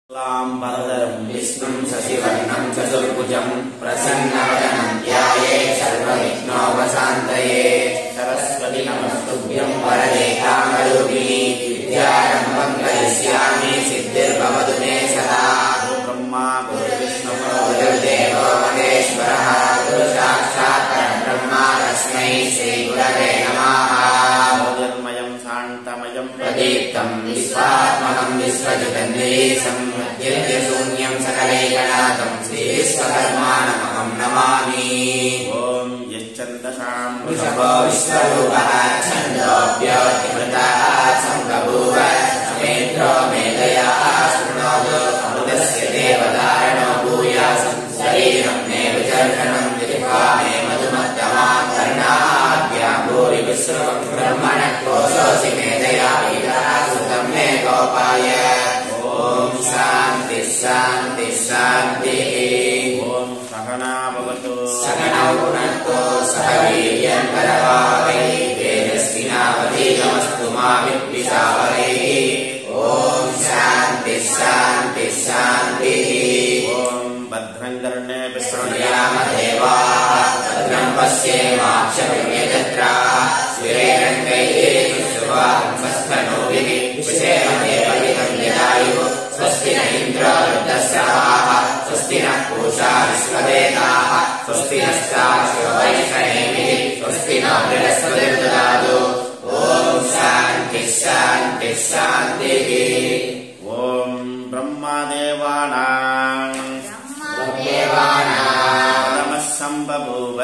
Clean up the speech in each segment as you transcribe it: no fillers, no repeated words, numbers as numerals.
वरदरं विष्णुं शशिवर्णं चतुर्भुजं प्रसन्नवदनं ध्यायेत् सर्वविघ्नोपशान्तये। सरस्वती नमस्तुभ्यं वरदे कामरूपिणी विद्यारम्भं करिष्यामि सिद्धिर्भवतु मे सदा। ब्रह्मा गुरुर्विष्णु गुरुर्देवो महेश्वरः गुरुसाक्षात् परब्रह्म तस्मै श्रीगुरवे नमः। ज्योतिर्मयं शान्तमयं प्रदीप्तं विश्वात्मकं विश्वजितन्निरीशं शून्यं सकलैकनाथं श्रीविश्वकर्माणमहं नमामि। ॐ यश्चन्दसां वृषभो विश्वरूपः छन्दोऽभ्योऽतिवृतः सम्बभूव समेन्द्रो मेधया शृणोतु अमृतस्य देवधारणो भूयासं शरीरं मे विचर्षणं विदित्वा मे मधुमत्तमा कर्णाभ्यां भूरि विश्रुवं ब्रह्मणः कोशोऽसि मेधया सुतं मे गोपाय। ओम शांति शांति शांति। ओम सहना भवतु सहनौ भुनक्तु सह वीर्यं करवावहै तेजस्विनावधीतमस्तु मा विद्विषावहै। ओम शांति शांति शांति। ओम भद्रं कर्णेभिः शृणुयाम देवाः भद्रं पश्येमाक्षभिर्यजत्राः स्थिरैरङ्गैः शुभांस्तनूभिः विषेमदेवहितं यदायुः। स्वस्ति न इन्द्रो वृद्धश्रवाः स्वस्ति नः पूषा विश्ववेदाः स्वस्ति नस्तार्क्ष्यो वैष्णवेभिः स्वस्ति नो बृहस्पतिर्ददातु। ॐ शान्ति शान्ति शान्तिः। ॐ ब्रह्मदेवानां प्रथमः सम्बभूव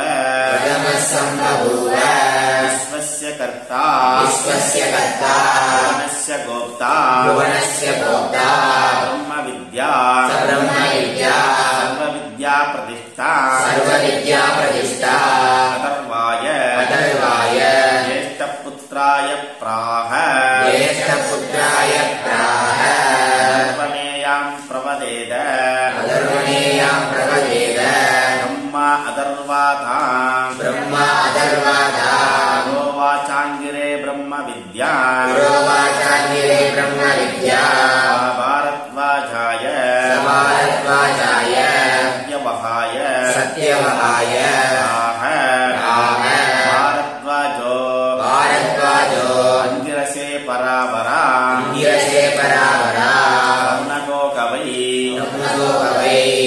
विश्वस्य कर्ता भुवनस्य गोप्ता ब्रह्मविद्या सर्वविद्या प्रतिष्ठा अथर्वाय ज्येष्ठपुत्राय प्राह अथर्वणेयां प्रवदेद ब्रह्मा अथर्वाधां वाचांगिरे ब्रह्मविद्या भारद्वाजाय सत्यवहाय भारद्वाजो अंगिरसे परावरा कर्णको कवै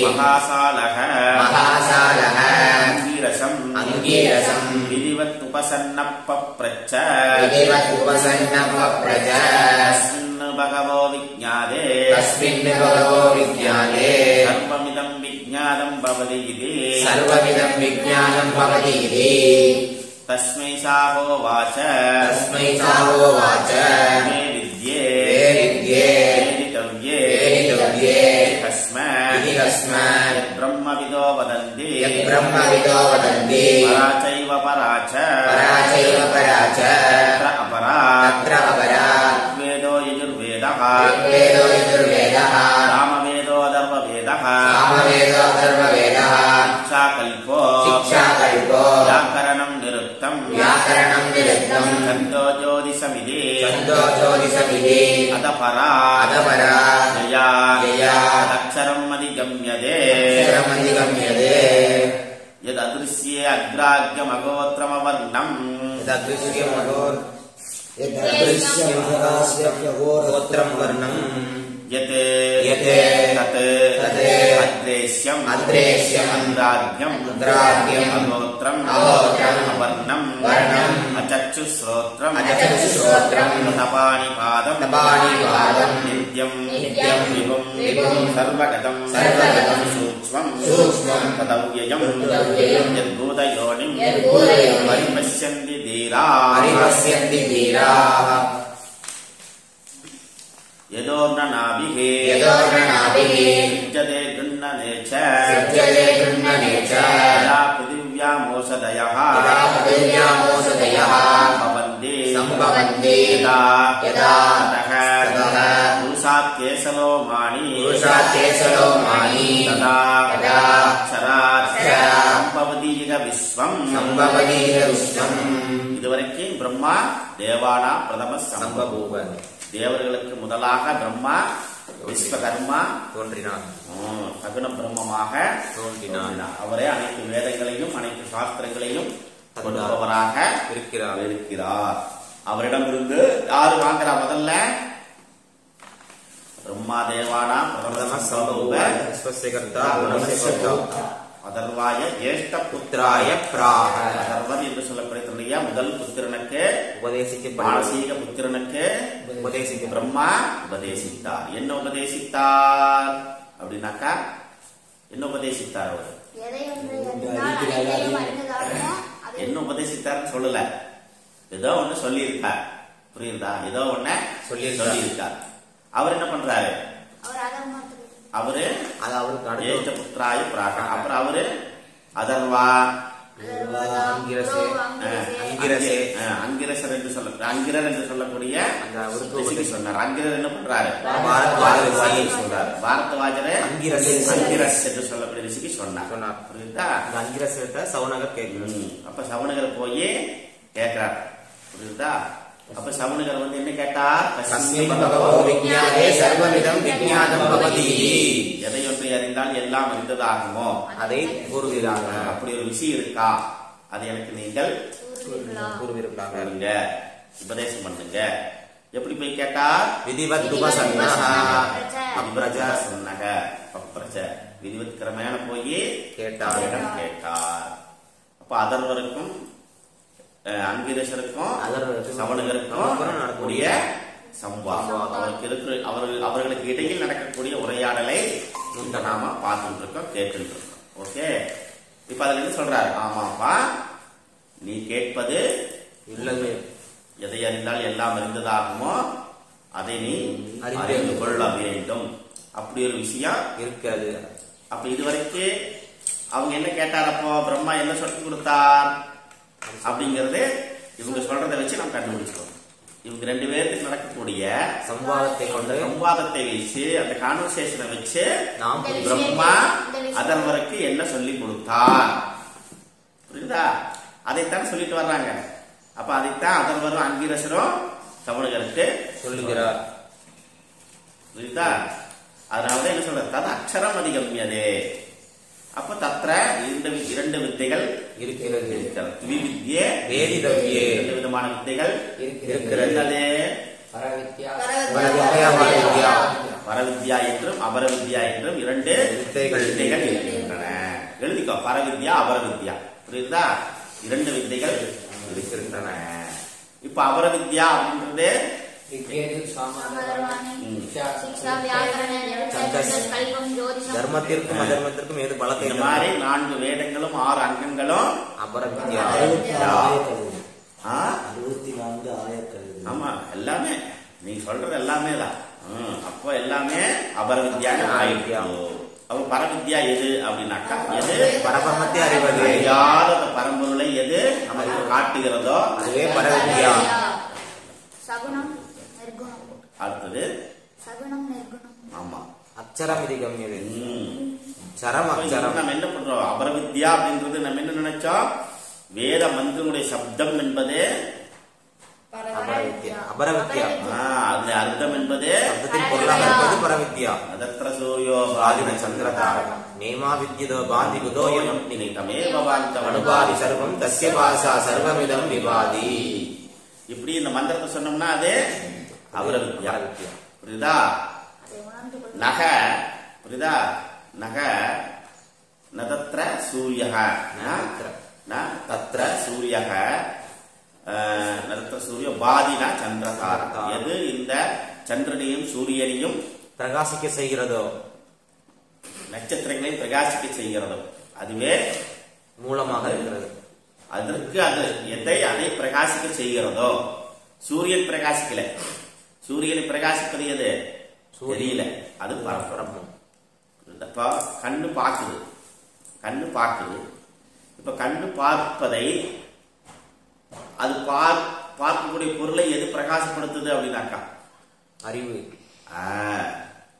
महासालः अंगिरसं विधिवत् उपसन्नपप्रच्छ तस्मिन् भगवो विज्ञाते सर्वमिदं विज्ञानं भवति इति तस्मै सा होवाच मे विद्ये वेदितव्ये कस्मात् ब्रह्मविदो वदन्ति पराच अत्र अपरा वेदो यजुर्वेदः रामवेदो अथर्ववेदः शिक्षाकल्पो व्याकरणं निरुक्तं छन्दो ज्योतिषमिति अतपरा जया अक्षरम् अधिगम्यते यददृश्ये अग्राह्यमगोत्रमवर्णम् यत् तत् अद्रेश्यम् अग्राह्यम् अगोत्रम् अवर्णम् अचक्षुश्रोत्रम् तपाणिपादम् नित्यम् विभुम् सर्वगतम् सूक्ष्मम् तदव्ययम् यद्भूतयोनिम् परिपश्यन्ति धीराः यदोर्णनाभिः युज्यते गृह्णने च यदा पृथिव्यामोषधयः सम्भवन्ति यदा पुरुषात् केशलोमानि तदा अक्षरात् सम्भवति इह विश्वम्। இதுவரைக்கும் பிரம்மா தேவானா பிரதம சம்பபூவ தேவர்களுக்கு முதலாக பிரம்மா விஸ்வகர்மா தோன்றினார். சகுன பிரம்மமாக தோன்றினார். அவரே அனைத்து வேதங்களையும் அனைத்து சாஸ்திரங்களையும் கொடுப்பவராக இருக்கிறார். அவரிடமிருந்து யாரு வாங்குறா? முதல்ல பிரம்மா தேவானா பிரதம சம்பவ அதர்வாய ஜேஷ்ட புத்திராய பிராக. அதர்வன் என்று சொல்லப்படுகிற முதல் புத்திரனுக்கு மானசீக புத்திரனுக்கு பிரம்மா உபதேசித்தார். என்ன உபதேசித்தார் அப்படின்னாக்கா என்ன உபதேசித்தார்? அவர் என்ன உபதேசித்தார்னு சொல்லல, ஏதோ ஒண்ணு சொல்லியிருக்கார். புரியுதா? ஏதோ ஒண்ணு சொல்லியிருக்கார். அவர் என்ன பண்றாரு? அவரு ஜேஷ்ட புத்திராய பிராக. அப்புறம் அவரு அதர்வா அங்கிரசர் என்று அங்கிரர் என்று சொல்லக்கூடிய சொன்னார். அங்கிரர் என்ன பண்றாரு? சொல்றாரு. பாரத்வாஜர் அங்கிரஸ் என்று சொல்லக்கூடிய ரிஷிக்கு சொன்னார். புரியுதா? அங்கிரஸ் சவுனகர் கேட்கணும். அப்ப சவுனகர் போய் கேட்கிறார். புரியுதா? அப்ப சவுனகர் வந்து என்ன கேட்டார்? எதை ஒன்றை அறிந்தால் எல்லாம் அறிந்ததாகுமோ அதை கூறுகிறாங்க. அப்படி ஒரு விஷயம் இருக்கா? அதை எனக்கு நீங்கள் கூறுவீர்களாங்க, உபதேசம் பண்ணுங்க. எப்படி போய் கேட்டா? விதிவத் விதிவத் கிரமேண போய் கேட்டார். அப்ப அதர்வருக்கும் அங்கிரசருக்கும் சவணகருக்கும் நடக்கக்கூடிய சம்வாதம், அவர்களுக்கு இடையில் நடக்கக்கூடிய உரையாடலை நாம பார்த்துட்டு இருக்கோம், கேட்டு இருக்கோம். ஓகே, இப்ப அதுல இருந்து சொல்றாரு, ஆமாப்பா நீ கேட்பது இல்லது, எதை அறிந்தால் எல்லாம் அறிந்ததாகுமோ அதை நீ அறிந்து கொள்ள வேண்டும். அப்படி ஒரு விஷயம் இருக்காது. அப்ப இதுவரைக்கும் அவங்க என்ன கேட்டார்? அப்போ பிரம்மா என்ன சொல்லி கொடுத்தார் அப்படிங்கறது இவங்க சொல்றதை வச்சு நம்ம கண்டுபிடிச்சிருக்கோம். இவங்க ரெண்டு பேருக்கு நடக்கக்கூடிய சம்வாதத்தை வச்சு, அந்த கான்வர்சேஷனை வச்சு பிரம்மா அதர்வருக்கு என்ன சொல்லி கொடுத்தார், புரியுதா? அதைத்தான் சொல்லிட்டு வர்றாங்க. அப்ப அதைத்தான் அதர்வரும் அங்கிரசரும் சவுனகருக்கு சொல்லுகிறார். புரியுதா? அதனாலதான் என்ன சொல்ற, தது அக்ஷரம் அதிகம்யதே. அப்ப தத்ர இரண்டு வித்தைகள் இருக்கிறது. இரண்டு விதமான வித்தைகள் இருக்கிறது. பரவித்யா என்றும் அபரவித்யா என்றும் இரண்டு வித்தைகள் இருக்கின்றன. எழுதிக்கோ, பரவித்யா அபரவித்யா. புரியுதா? இரண்டு வித்தைகள் இருக்கின்றன. இப்ப அபரவித்யா அப்படின்றது தர்மத்திற்கும் அதர்மத்திற்கும் ஏது பலத்தை, இந்த மாதிரி 4 வேதங்களும் 6 அங்கங்களும் அபரவித்யா. ஆமா, எல்லாமே நீங்க சொல்றது எல்லாமே தான். அப்போ எல்லாமே அபரவித்யான்னு ஆயிடும். அப்ப பரவித்யா எது அப்படின்னாக்கா, எது பரபிரமத்தை அறிவது, அறியாத பரம்பொருளை எது நமக்கு காட்டுகிறதோ அதுவே பரவித்யா. அடுத்தது ஆமா அக்ஷரம் அதிகம்யதே. சரம் அக்ஷரம். நம்ம என்ன பண்றோம்? அபரவித்யா அப்படின்றது நம்ம என்ன நினைச்சோம்? வேத மந்திரனுடைய சப்தம் என்பது அபரவித்யா. அதுல அர்த்தம் என்பது சப்தத்தின் பொருளாக இருப்பது பரவித்யா. அதத்ர சூரியோ பாதின சந்திரதாரகம் நேமா வித்யதோ பாதி குதோயம் நினைத்தமே பவாந்தம் அனுபாதி சர்வம் தஸ்ய பாசா சர்வமிதம் விவாதி. இப்படி இந்த மந்திரத்தை சொன்னோம்னா அது அபரவித்யா. புரியுதா? நக, புரியுதா? நக நதத்ர சூரியக, தத்ர சூரியக, நதத்ர சூரிய பாதினா சந்திரதாரா. எது இந்த சந்திரனையும் சூரியனையும் பிரகாசிக்க செய்கிறதோ, நட்சத்திரங்களையும் பிரகாசிக்க செய்கிறதோ அதுவே மூலமாக இருக்கிறது. அதற்கு அது எதை அதை பிரகாசிக்க செய்கிறதோ, சூரியன் பிரகாசிக்கல, சூரியனை பிரகாசிப்பது எது தெரியல, அது பரபிரம்மம். கண்ணு பார்க்குது, கண்ணு பார்க்குது. இப்ப கண்ணு பார்ப்பதை, அது பார்க்கக்கூடிய பொருளை எது பிரகாசப்படுத்துது அப்படின்னாக்கா அறிவு.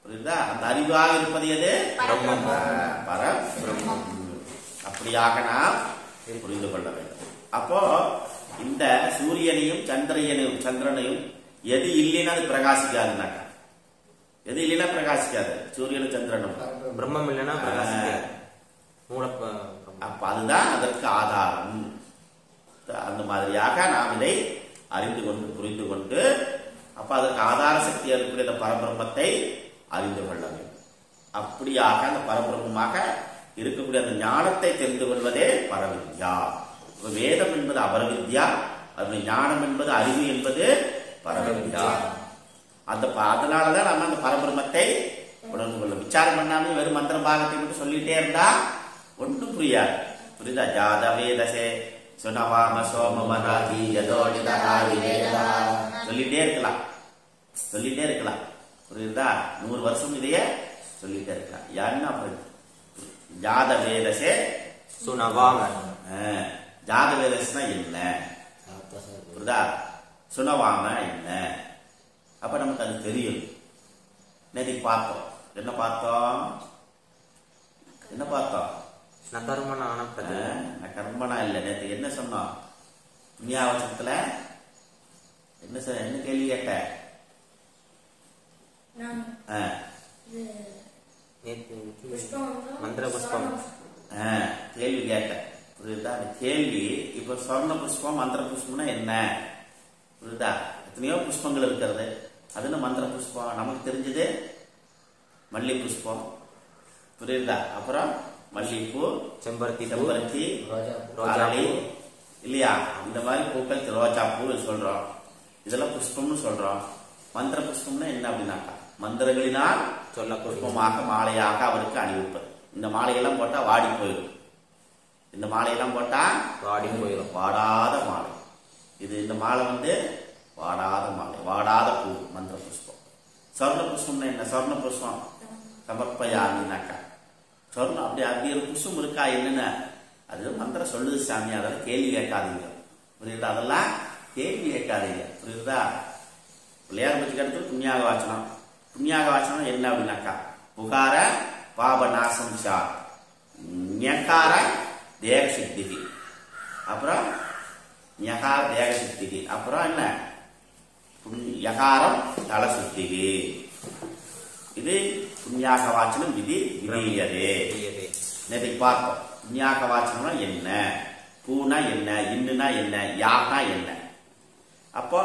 புரியுதா? அந்த அறிவாக இருப்பது எது? பிரம்மம், பரபிரம்மம். அப்படியாக நாம் புரிந்து கொள்ள வேண்டும். அப்போ இந்த சூரியனையும் சந்திரனையும் எது இல்லைன்னா அது பிரகாசிக்காதுனாக்கா, எது இல்லைன்னா பிரகாசிக்காது. சூரியனும் சந்திரனும் பிரம்மம் இல்லைன்னா பிரகாசிக்காது. அப்ப அதுதான் அதற்கு ஆதாரம். அந்த மாதிரியாக நாம் இதை அறிந்து கொண்டு புரிந்து கொண்டு அப்ப அதற்கு ஆதார சக்தி இருக்கக்கூடிய அந்த பரபிரம்மத்தை அறிந்து கொள்ள வேண்டும். அப்படியாக அந்த பரபிரம்மமாக இருக்கக்கூடிய அந்த ஞானத்தை தெரிந்து கொள்வதே பரவித்யா. வேதம் என்பது அபரவித்யா, அது ஞானம் என்பது அறிவு என்பது பரவித்யா. அதனாலதான் நம்ம அந்த பரபிரம்மத்தை உணர்ந்து கொள்ளும். விசாரம் பண்ணாம வெறும் மந்திர பாகத்தை மட்டும் சொல்லிட்டே இருந்தா ஒன்றும் புரியாது. புரியுதா? ஜாத வேதசே சுனவாம சோமமராதி சொல்லிட்டே இருக்கலாம், சொல்லிட்டே இருக்கலாம். புரியுதா? 100 வருஷம் இதைய சொல்லிட்டே இருக்கலாம். யாருன்னா ஜாத வேதசே சுனவாம. ஜாத வேதஸ்னா என்ன? புரியுதா? சுனவாம என்ன? அப்ப நமக்கு அது தெரியும். நேற்று பார்த்தோம். என்ன பார்த்தோம்? என்ன பார்த்தோம்? கர்மனா இல்ல. நேற்று என்ன சொன்னோம்? புண்ணியாவசத்துல என்ன கேள்வி கேட்ட? மந்திர புஷ்பம் கேள்வி கேட்ட. புரியுதா? அந்த கேள்வி இப்ப சொர்ண புஷ்பம் மந்திர புஷ்பம்னா என்ன? புரியுதா? எத்தனையோ புஷ்பங்கள் இருக்கிறது. அதுன்னு மந்திர புஷ்பம் நமக்கு தெரிஞ்சது மல்லி புஷ்பம். புரியுதா? அப்புறம் மல்லிப்பூ, செம்பருத்தி, அரளி இல்லையா? இந்த மாதிரி பூக்கள் ரோஜா பூ சொல்றோம். இதெல்லாம் புஷ்பம்னு சொல்றோம். மந்திர புஷ்பம்னா என்ன அப்படின்னாக்கா மந்திரங்களினால் சொல்ல புஷ்பமாக மாலையாக அவருக்கு அணிவிப்பது. இந்த மாலையெல்லாம் போட்டா வாடி போயிடும். இந்த மாலையெல்லாம் போட்டா வாடி போயிடும். வாடாத மாலை இது. இந்த மாலை வாடாத மாலை, வாடாத பூ மந்திர புஷ்பம். சொர்ண புஷ்பம்னா என்ன? சொர்ண புஷ்பம் சமர்ப்பயாமினாக்கா சொர்ணம் அப்படி ஒரு புஷ்பம் இருக்கா என்னன்னு அது மந்திரம் சொல்லுது சாமி. அதெல்லாம் கேள்வி கேட்காதீங்க. புரியுதா? அதெல்லாம் கேள்வி கேட்காதீங்க. புரியுதா? பிள்ளையார் பற்றி அடுத்து புண்ணியாக வாசனம். புண்ணியாக வாசனம் என்ன அப்படின்னாக்கா புகார பாப நாசம் சா ஞகார தேக சித்திகி, அப்புறம் ஞகார தேக சித்திகி, அப்புறம் என்ன யகாரம் தல சுத்திகி. இது புண்ணியாக வாசனம் விதி விதியதே. நேற்றைக்கு பார்த்தோம். புண்ணியாக வாசனம்னா என்ன, பூனா என்ன, இன்னுனா என்ன, யானா என்ன. அப்போ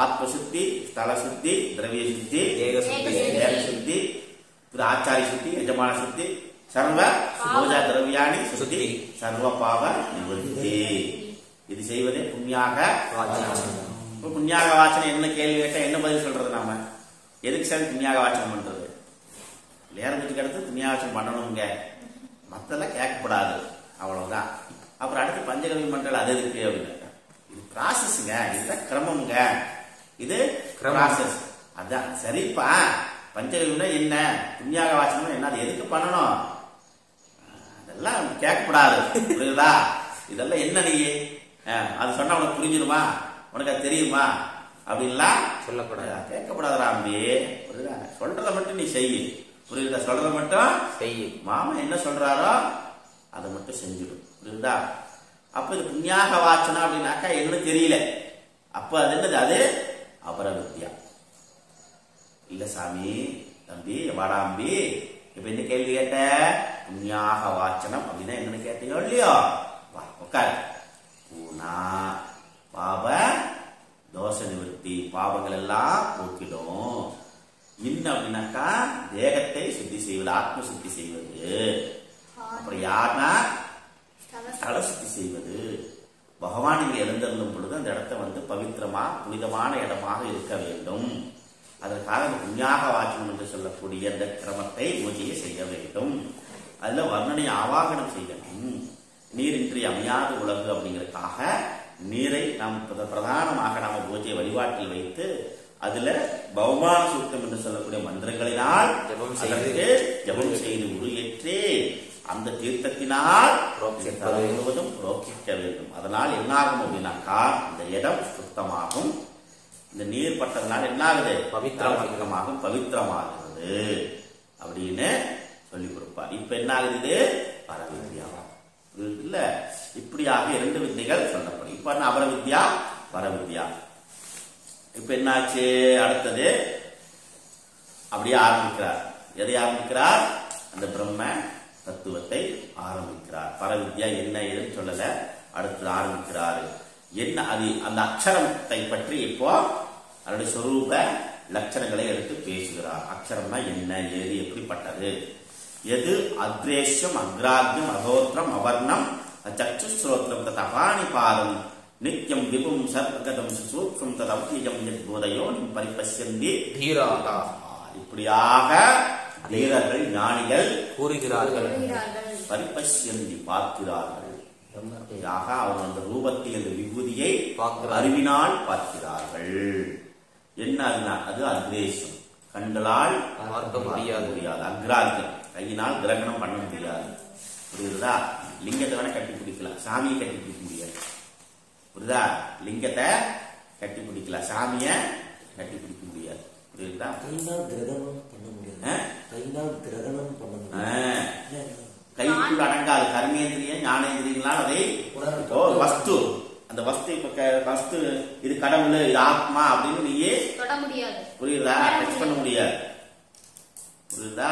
ஆத்ம சுத்தி, ஸ்தல சுத்தி, திரவிய சுத்தி, தேக சுத்தி, ஆச்சாரிய சுத்தி, எஜமான சுத்தி, சர்வ பூஜா திரவியாணி சுத்தி, சர்வ பாவ நிவர்த்தி. இது செய்வதே புண்ணியாக வாசனம். புண்ணியாக வாசனம் என்ன கேள்வி கேட்டா என்ன பதில் சொல்றது? நாம எதுக்கு சார் புண்ணியாக வாசனம் பண்றது? நேரத்துக்கு அடுத்து புண்ணியாவாசனம் பண்ணணுங்க, மத்தெல்லாம் கேட்கப்படாது, அவ்வளவுதான். அப்புறம் அடுத்து பஞ்சகவி மண்டல் அது இருக்கு அப்படின்னு. இது ப்ராசஸ்ங்க, இதுதான் கிரமம்ங்க, இது ப்ராசஸ். அதான் சரிப்பா. பஞ்சகவினா என்ன, புண்ணியாக வாசனம் என்ன, அது எதுக்கு பண்ணணும், அதெல்லாம் கேட்கப்படாது. புரியுதா? இதெல்லாம் என்ன நீ அது சொன்னா உனக்கு புரிஞ்சிருமா, உனக்கு அது தெரியுமா அப்படின்லாம் சொல்லக்கூடாது, கேட்கப்படாதா அம்பி. புரியுதா? சொல்றதை மட்டும் நீ செய். புரியுதா? சொல்றதை மட்டும் செய். மாமா என்ன சொல்றாரோ அதை மட்டும் செஞ்சிடும். புரியுதா? அப்ப இது புண்ணியாக வாசனம் அப்படின்னாக்கா என்ன தெரியல. அப்ப அது என்னது? அது அபரவித்யா. இல்ல சாமி தம்பி வாடாம்பி, இப்ப என்ன கேள்வி கேட்ட? புண்ணியாக வாசனம் அப்படின்னா என்னன்னு கேட்டீங்க இல்லையோ? வா உட்காரு. பூனா பாப தோஷ நிவர்த்தி, பாவங்கள் எல்லாம் போக்கிடும். இன்னும் அப்படின்னாக்கா தேகத்தை சுத்தி செய்வது, ஆத்ம சுத்தி செய்வது. அப்புறம் யாருன்னா தல சுத்தி செய்வது. பகவான் இங்க எழுந்திருந்தும் பொழுது அந்த இடத்த பவித்திரமா புனிதமான இடமாக இருக்க வேண்டும். அதற்காக புண்ணியாக வாசனம் என்று சொல்லக்கூடிய அந்த கிரமத்தை பூஜையை செய்ய வேண்டும். அதுல வர்ணனை ஆவாகனம் செய்யணும். நீரின்றி அமையாத உலகு அப்படிங்கிறதுக்காக நீரை நாம் பிரதானமாக நாம பூஜை வழிபாட்டில் வைத்து அதுல பௌமான சூக்தம் என்று சொல்லக்கூடிய மந்திரங்களினால் ஜபம் செய்து உருயேற்றி அந்த தீர்த்தத்தினால் முழுவதும் ரோக்கிக்க வேண்டும். அதனால் என்னாகும் அப்படின்னாக்கா இந்த இடம் சுத்தமாகும். இந்த நீர் பட்டதுனால என்ன ஆகுது? பவித்திரமாகும், பவித்திரமாகிறது அப்படின்னு சொல்லி கொடுப்பார். இப்ப என்ன ஆகுது? பரவித்யா இல்ல. இப்படியாக 2 வித்தைகள் சொல்லப்படும். இப்ப என்ன? அபரவித்யா, பரவித்யா. இப்ப என்னாச்சு? அடுத்தது அப்படியே ஆரம்பிக்கிறார். எதை ஆரம்பிக்கிறார்? அந்த பிரம்ம தத்துவத்தை ஆரம்பிக்கிறார். பரவித்யா என்ன ஏதுன்னு சொல்லல, அடுத்து ஆரம்பிக்கிறாரு. என்ன அது அந்த அக்ஷரத்தை பற்றி இப்போ அதனுடைய சொரூப லட்சணங்களை எடுத்து பேசுகிறார். அக்ஷரம்னா என்ன, ஏது, எப்படிப்பட்டது, எது அத்ரேஷ்யம் அக்ராத்யம் அகோத்திரம் அவர்ணம் சச்சுஸ்ரோத்ரம் தபாணி பாதம் நித்யம் விபும் சர்வகதம் சூக்ஷம் ததவ்யம் யத்போதயோ நிம் பரிபஷ்யந்தி தீராக இப்படியாக தீரர்கள் ஞானிகள் கூறுகிறார்கள். பரிபஷ்யந்தி பார்க்கிறார்கள். அவர் அந்த ரூபத்தை அந்த விபூதியை அறிவினால் பார்க்கிறார்கள். என்ன அது அத்ரேஷம், கண்களால் பார்க்க முடியாது. அக்ராத்யம், கையினால் கிரகணம் பண்ண முடியாது. புரியுதா? லிங்கத்தை வேணா கட்டி பிடிக்கலாம், சாமியை கட்டி பிடிக்க முடியாது. புரியுதா? லிங்கத்தை கட்டி பிடிக்கலாம், சாமிய கட்டி பிடிக்க முடியாது. புரியுதா? கைக்குள் அடங்காது. கர்மேந்திரியம் ஞானேந்திரியங்களால் அதை வஸ்து, அந்த வஸ்து இப்ப வஸ்து இது கடவுள் இது ஆத்மா அப்படின்னு நீயே தொட முடியாது. புரியுதா? டச் பண்ண முடியாது. புரியுதா?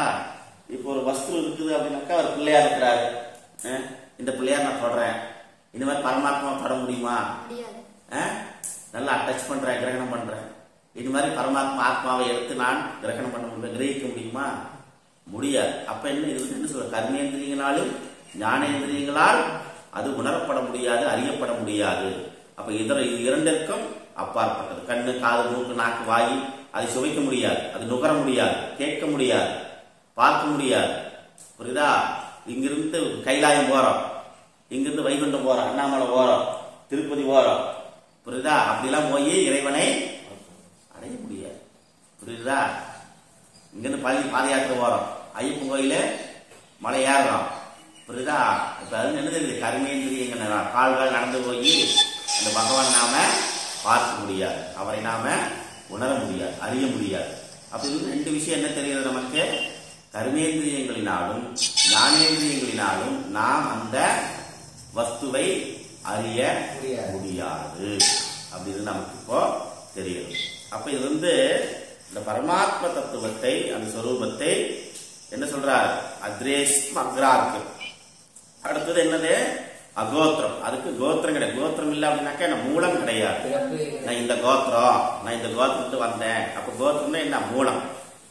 இப்போ ஒரு வஸ்து இருக்குது அப்படின்னாக்கா ஒரு பிள்ளையார் இருக்கிறாரு, இந்த பிள்ளையார் நான் தொடறேன், இந்த மாதிரி பரமாத்மா தொட முடியுமா? நல்லா டச் பண்றேன், கிரகணம் பண்றேன், இது மாதிரி பரமாத்மா ஆத்மாவை எடுத்து நான் கிரகணம் பண்ண முடியும், கிரகிக்க முடியுமா? முடியாது. அப்ப என்ன இது என்ன சொல்ற? கர்மேந்திரியங்களாலும் ஞானேந்திரியங்களால் அது உணரப்பட முடியாது, அறியப்பட முடியாது. அப்ப இது இரண்டிற்கும் அப்பாற்பட்டது. கண்ணு, காது, மூக்கு, நாக்கு, வாயு அதை சுவைக்க முடியாது, அது நுகர முடியாது, கேட்க முடியாது, பார்க்க முடியாது. புரியுதா? இங்கிருந்து கைலாயம் போறோம், இங்கிருந்து வைகுண்டம் போறோம், அண்ணாமலை போறோம், திருப்பதி போறோம். புரியுதா? அப்படிலாம் போய் இறைவனை அடைய முடியாது. புரியுதா? இங்கிருந்து பழனி பாத யாத்திரை போறோம், ஐயப்பன் கோயில மலை ஏறுறோம். புரியுதா? இப்ப அது என்ன தெரியுது? கர்மேந்திரியங்க கால்கள் நடந்து போய் அந்த பகவான் நாம பார்க்க முடியாது, அவரை நாம உணர முடியாது, அறிய முடியாது. அப்படி ரெண்டு விஷயம் என்ன தெரிகிறது நமக்கு? கர்மேந்திரியங்களினாலும் ஞானேந்திரியங்களினாலும் நாம் அந்த வஸ்துவை அறிய முடியாது அப்படின்னு நமக்கு இப்போ தெரியும். அப்ப இது இந்த பரமாத்ம தத்துவத்தை, அந்த சொரூபத்தை என்ன சொல்றார்? அத்ரேஷ்யம் அக்ராத்யம். அடுத்தது என்னது? அகோத்திரம். அதுக்கு கோத்திரம் கிடையாது. கோத்திரம் இல்ல அப்படின்னாக்கா என்ன? மூலம் கிடையாது. நான் இந்த கோத்திரம், நான் இந்த கோத்திரத்துக்கு வந்தேன். அப்ப கோத்திரம்னா என்ன? மூலம்.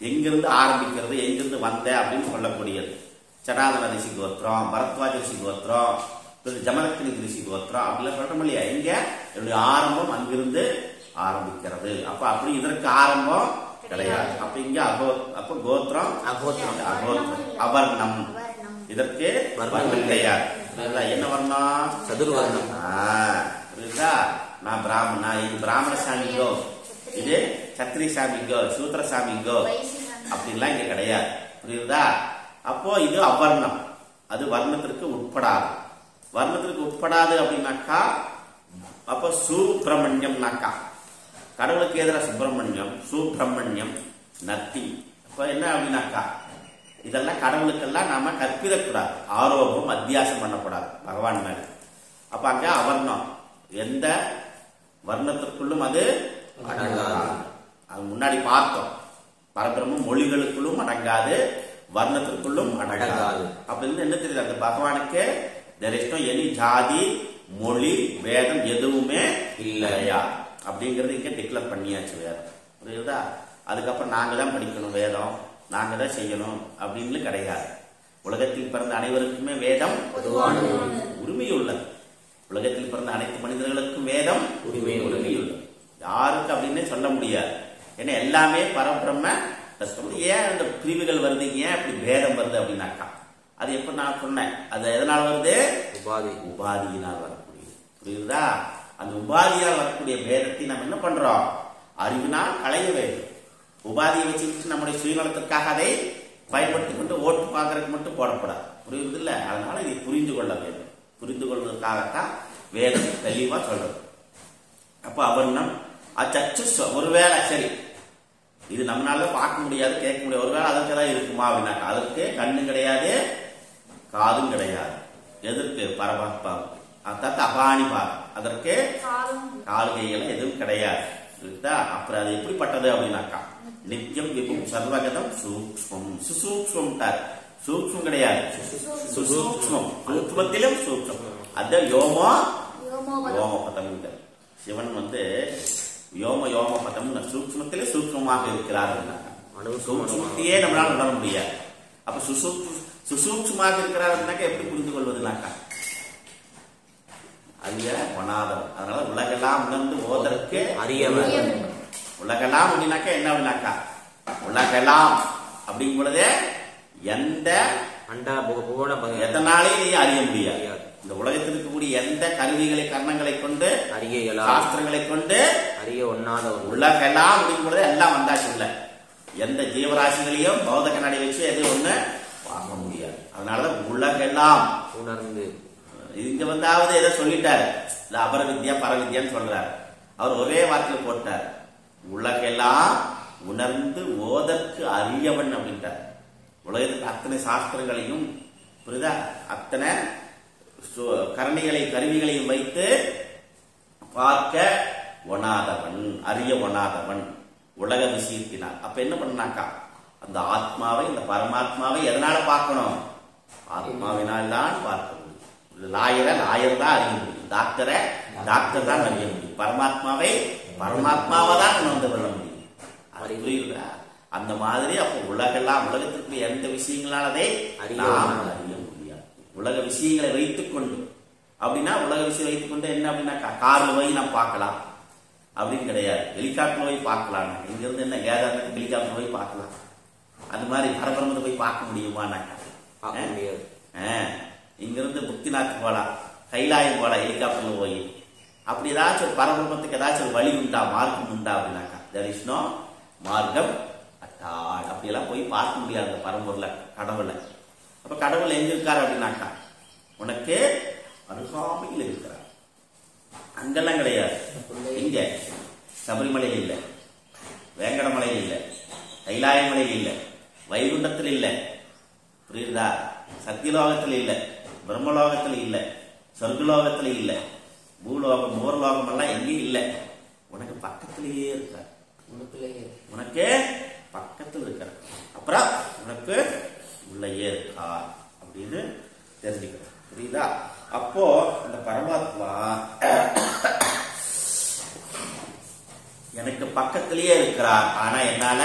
எங்கிருந்து ஆரம்பிக்கிறது, எங்கிருந்து வந்தேன் அப்படின்னு சொல்லக்கூடியது. சடாதன ரிஷி கோத்திரம், பரத்வாஜ ரிஷி கோத்திரம், ஜமதக்கினி ரிஷி கோத்திரம் அப்படிலாம் சொல்றோம் இல்லையா? இங்க என்னுடைய ஆரம்பம் அங்கிருந்து ஆரம்பிக்கிறது. அப்ப அப்படி இதற்கு ஆரம்பம் கிடையாது. அப்ப இங்க அப்ப கோத்திரம் அகோத்திரம், அவர்ணம், இதற்கு வர்ணம் கிடையாது. என்ன வர்ணம்? சதுர்வர்ணம். புரியுதா? நான் பிராமணா, இது பிராமண சாமிங்கோ, இது சத்திரி சாமிங்கோ, சூத்திர சாமிங்கோ அப்படின்லாம் இங்க கிடையாது. புரியுதா? அப்போ இது அவர்ணம், அது வர்ணத்திற்கு உட்படாது. வர்ணத்திற்கு உட்படாது அப்படின்னாக்கா அப்ப சுப்பிரமணியம்னாக்கா கடவுளுக்கு எதிராக சுப்பிரமணியம், சுப்பிரமணியம், நத்தி. அப்ப என்ன அப்படின்னாக்கா இதெல்லாம் கடவுளுக்கெல்லாம் நாம கற்பிடக்கூடாது, ஆரோபம் அத்தியாசம் பண்ணக்கூடாது பகவான் மேல. அப்ப அங்க அவர்ணம், எந்த வர்ணத்திற்குள்ளும் அது அடங்காது. அது முன்னாடி பார்த்தோம். பரபிரம்ம மொழிகளுக்குள்ளும் அடங்காது, வர்ணத்திற்குள்ளும் அடங்காது. அப்படின்னு என்ன தெரியுது? அந்த பகவானுக்கு எனி ஜாதி, மொழி, வேதம் எதுவுமே இல்லையா அப்படிங்கறது இங்க டிக்ளேர் பண்ணியாச்சு. வேதம் புரியுதா? அதுக்கப்புறம் நாங்க தான் படிக்கணும் வேதம், நாங்க தான் செய்யணும் அப்படின்னு கிடையாது. உலகத்தில் பிறந்த அனைவருக்குமே வேதம் உரிமை உள்ளது. உலகத்தில் பிறந்த அனைத்து மனிதர்களுக்கும் வேதம் உரிமை உள்ளது. யாருக்கு அப்படின்னு சொல்ல முடியாது. ஏன்னா எல்லாமே பரபிரம்ம. ஏன் அந்த பிரிவுகள் வருது, ஏன் அப்படி பேதம் வருது அப்படின்னாக்கா அது எப்ப நான் சொன்னேன், அது எதனால் வருது? உபாதியினால் வரக்கூடியது. புரியுதா? அந்த உபாதியால் வரக்கூடிய பேதத்தை நம்ம என்ன பண்றோம்? அறிவினால் களைய வேண்டும். உபாதியை வச்சுக்கிட்டு நம்முடைய சுயநலத்திற்காக அதை பயன்படுத்திக் கொண்டு ஓட்டு பார்க்கறதுக்கு மட்டும் போடக்கூடாது. புரியுது இல்ல? அதனால இதை புரிந்து கொள்ள வேண்டும். புரிந்து கொள்வதற்காகத்தான் வேதம் தெளிவா சொல்றது. அப்ப அவர்ணம் அச்சு ஒருவேளை சரி இது நம்மளால பார்க்க முடியாது, கேட்க முடியாது, ஒருவேளை அதற்கு தான் இருக்குமா அப்படின்னாக்கா அதற்கு கண்ணு கிடையாது, காதும் கிடையாது. எதற்கு? பரமாத்மா. அதான் அபானி பாகம், அதற்கு கால் கைகள் எதுவும் கிடையாது. அப்புறம் அது எப்படிப்பட்டது அப்படின்னாக்கா நித்தியம் விபும் சர்வகதம் சூக்ஷ்மம். சுசூக்ஷ்மம் சூக்ஷ்மம் கிடையாது, சுசூக்ஷ்மம். சூக்ஷ்மத்திலும் சூக்ஷ்மம். அது யோமோ யோமபதம். சிவன் யோமபதம் சூக்ஷ்மத்திலே சூக்ஷ்மமாக இருக்கிறார். சூக்ஷ்மத்தையே நம்மளால உணர முடியாது. அப்ப சுசூக்ஷ்மமாக இருக்கிறார் எப்படி புரிந்து கொள்வதுனாக்கா அறிய ஒணாதவன். அதனால உலகெல்லாம் உணர்ந்து ஓதற்கு அறியவன். உலகெல்லாம் அப்படின்னாக்கா என்ன அப்படின்னாக்கா உலகெல்லாம் அப்படிங்கும் பொழுதே எந்த எதனாலையும் நீ அறிய முடியாது. இந்த உலகத்தில் இருக்கக்கூடிய எந்த கருவிகளை கர்ணங்களை கொண்டு சாஸ்திரங்களை கொண்டு அறிய ஒண்ணாதவன். உலகெல்லாம் அப்படிங்கும் பொழுது எல்லாம் வந்தாச்சு. இல்ல எந்த ஜீவராசிகளையும் பௌத்த கண்ணாடி வச்சு எது ஒண்ணு பார்க்க முடியாது. அதனாலதான் உலகெல்லாம் உணர்ந்து இங்க வந்தாவது எதை சொல்லிட்டாரு, இல்ல அபர வித்யா பரவித்யான்னு சொல்றாரு. அவர் ஒரே வார்த்தையில போட்டார், உலகெல்லாம் உணர்ந்து ஓதற்கு அறியவன் அப்படின்ட்டார். உலகத்துக்கு அத்தனை சாஸ்திரங்களையும் புரியுதா, அத்தனை கரணிகளை கருவிகளையும் வைத்து பார்க்க ஒணாதவன், அறிய ஒணாதவன் உலக விஷயத்தினார். அப்ப என்ன பண்ணாக்கா அந்த ஆத்மாவை, இந்த பரமாத்மாவை எதனால பார்க்கணும்? ஆத்மாவினால் தான் பார்க்க முடியும். லாயர் தான் அறிய முடியும், டாக்டர் தான் அறிய முடியும். பரமாத்மாவை தான் உணர்ந்து கொள்ள முடியும். அது புரியுதா? அந்த மாதிரி அப்போ உலகத்திற்கு எந்த விஷயங்களானதை நாம் அறிய முடியாது. உலக விஷயங்களை வைத்துக் கொண்டு அப்படின்னா உலக விஷயம் வைத்துக் கொண்டு என்ன அப்படின்னா கார்ல போய் நாம் பார்க்கலாம் அப்படின்னு கிடையாது. ஹெலிகாப்டர் போய் பார்க்கலாம். இங்க இருந்து என்ன கேதாரத்துக்கு ஹெலிகாப்டர் போய் பார்க்கலாம். அது மாதிரி பரபரமத்தை போய் பார்க்க முடியுமானாக்கா முடியாது. இங்க இருந்து புக்திநாத் போலாம், கைலாயம் போலாம் ஹெலிகாப்டர்ல போய். அப்படி ஏதாச்சும் ஒரு பரபரமத்துக்கு ஏதாச்சும் ஒரு வழி உண்டா, மார்க்கம் உண்டா அப்படின்னாக்கா there is no மார்க்கம் அட்டால். அப்படியெல்லாம் போய் பார்க்க முடியாது அந்த பரம்பொருள கடவுளை. அப்ப கடவுள் எங்க இருக்காரு அப்படின்னாக்கா உனக்கு அருகாமையில் இருக்கிறார். அங்கெல்லாம் கிடையாது. இங்க சபரிமலையில் இல்ல, வேங்கடமலையில் இல்ல, கைலாய மலையில் இல்ல, வைகுண்டத்தில் இல்ல, புரியுதா, சத்தியலோகத்தில் இல்ல, பிரம்மலோகத்தில் இல்ல, சொர்க்கலோகத்தில் இல்ல, பூலோகம் மூர்லோகம் எல்லாம் எங்கேயும் இல்ல, உனக்கு பக்கத்திலேயே இருக்கார். உனக்கு பக்கத்தில் இருக்கார். அப்புறம் உனக்கு உள்ளேயே இருக்கார் அப்படின்னு தெரிஞ்சுக்கணும். புரியுதா? அப்போ இந்த பரமாத்மா எனக்கு பக்கத்திலேயே இருக்கிறார். ஆனா என்னால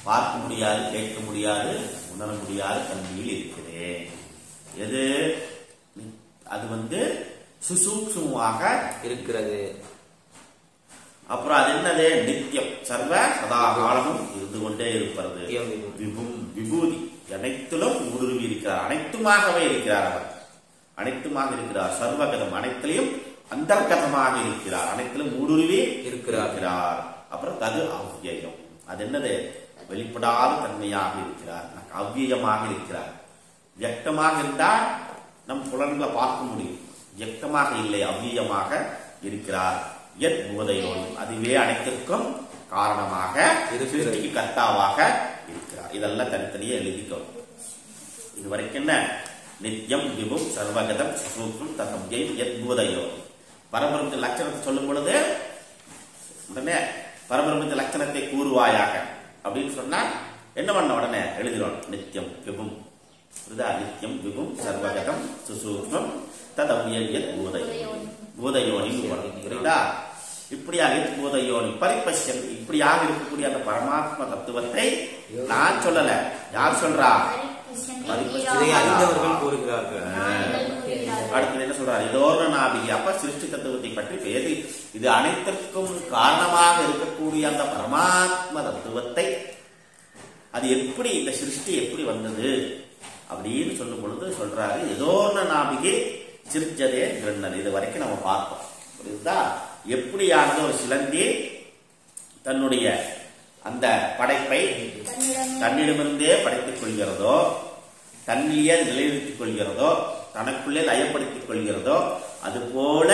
பார்க்க முடியாது, கேட்க முடியாது, உணர முடியாத தன்மையில் இருக்கிறேன். எது? அது சுசூக்ஷ்மமாக இருக்கிறது. அப்புறம் அது என்னது? நித்தியம், சர்வ சதா காலமும் இருந்து கொண்டே இருப்பது. விபூதி அனைத்திலும் ஊடுருவி இருக்கிறார், அனைத்துமாகவே இருக்கிறார். அவர் அனைத்துமாக இருக்கிறார். சர்வகதம் அனைத்திலையும் அந்தர்கதமாக இருக்கிறார், அனைத்திலும் ஊடுருவி இருக்கிறார். அப்புறம் தது அவ்வியம், அது என்னது? வெளிப்படாத தன்மையாக இருக்கிறார், அவ்வியமாக இருக்கிறார். வியக்தமாக இருந்தால் நம் புலன்களை பார்க்க முடியும், வியக்தமாக இல்லை, அவ்வியமாக இருக்கிறார். எத் போதையோடு அதுவே அனைத்திற்கும் காரணமாக சிருஷ்டிக்கு கர்த்தாவாக இருக்கிறார். இதெல்லாம் தனித்தனியே எழுதிக்கோ. இதுவரைக்கும் என்ன? நித்தியம் விபும் சர்வகதம் சூக்ஷ்மம் ததவ்யம் எத் போதையோடு. பரபிரம்மத்தின் லட்சணத்தை சொல்லும் பொழுது உடனே பரபிரம்மத்தின் லட்சணத்தை கூறுவாயாக அப்படின்னு சொன்னா என்ன பண்ண? உடனே எழுதிடும் நித்தியம் விபும். நித்தியம் விபும் சர்வகதம் சுசூக்ஷ்மம் ததவ்யம் எத் போதையோனி. புரியுதா? இப்படியாக போதையோனி பரிபஷ்யன், இப்படியாக இருக்கக்கூடிய அந்த பரமாத்மா தத்துவத்தை நான் சொல்லல, யார் சொல்றா? அறிந்தவர்கள் கூறுகிறார்கள். அடுத்தது என்ன சொல்றாரு? இதோர்ண நாபிகி. அப்ப சிருஷ்டி தத்துவத்தை பற்றி பேசி இது அனைத்திற்கும் காரணமாக இருக்கக்கூடிய அந்த பரமாத்மா தத்துவத்தை, அது எப்படி, இந்த சிருஷ்டி எப்படி வந்தது அப்படின்னு சொல்லும் பொழுது சொல்றாரு, இதோர்ண நாபிகி சிருஜதே கிரண்ணது. இது வரைக்கும் நம்ம பார்த்தோம். புரியுதா? எப்படியானது ஒரு சிலந்தி தன்னுடைய அந்த படைப்பை தன்னிடமிருந்தே படைத்துக் கொள்கிறதோ, தன்னிலேயே நிலைநிறுத்திக் கொள்கிறதோ, தனக்குள்ளே லயப்படுத்திக் கொள்கிறதோ, அதுபோல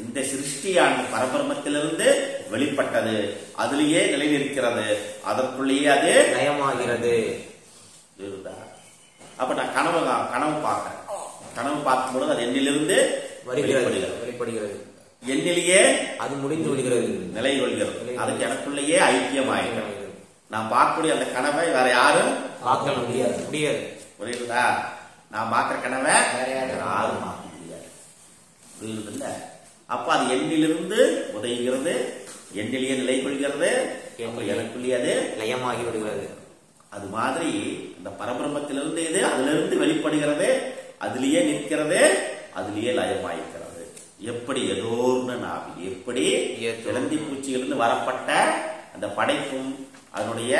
இந்த சிருஷ்டியானது பரபிரமத்திலிருந்து வெளிப்பட்டது, அதிலேயே நிலைநிற்கிறது, அதற்குள்ளேயே அது லயமாகிறது. அப்ப நான் கனவு பார்க்கிறேன். கனவு பார்க்கும் பொழுது அது எண்ணிலிருந்து வெளிப்படுகிறது, எண்ணிலேயே அது முடிந்து விடுகிறது, நிலை கொள்கிறது, அதுக்கு எனக்குள்ளேயே ஐக்கியமாகிறது. நான் பார்க்கக்கூடிய அந்த கனவை வேற யாரும் பார்க்க முடியாது. புரியுதா? நான் பார்க்கிற கனவை வேற யாரும் பார்க்க முடியாது. புரியுது இல்ல? அப்ப அது எண்ணிலிருந்து உதவுகிறது, எண்ணிலேயே நிலை கொள்கிறது, எனக்குள்ளே அது லயமாகி விடுகிறது. அது மாதிரி இந்த பரபிரம்மத்திலிருந்து இது அதிலிருந்து வெளிப்படுகிறது, அதிலேயே நிற்கிறது, அதிலேயே லயமாயிருக்கிறது. எப்படி எதோர்னு நாவி, எப்படி இளந்தி பூச்சியிலிருந்து வரப்பட்ட அந்த படைப்பும் அதனுடைய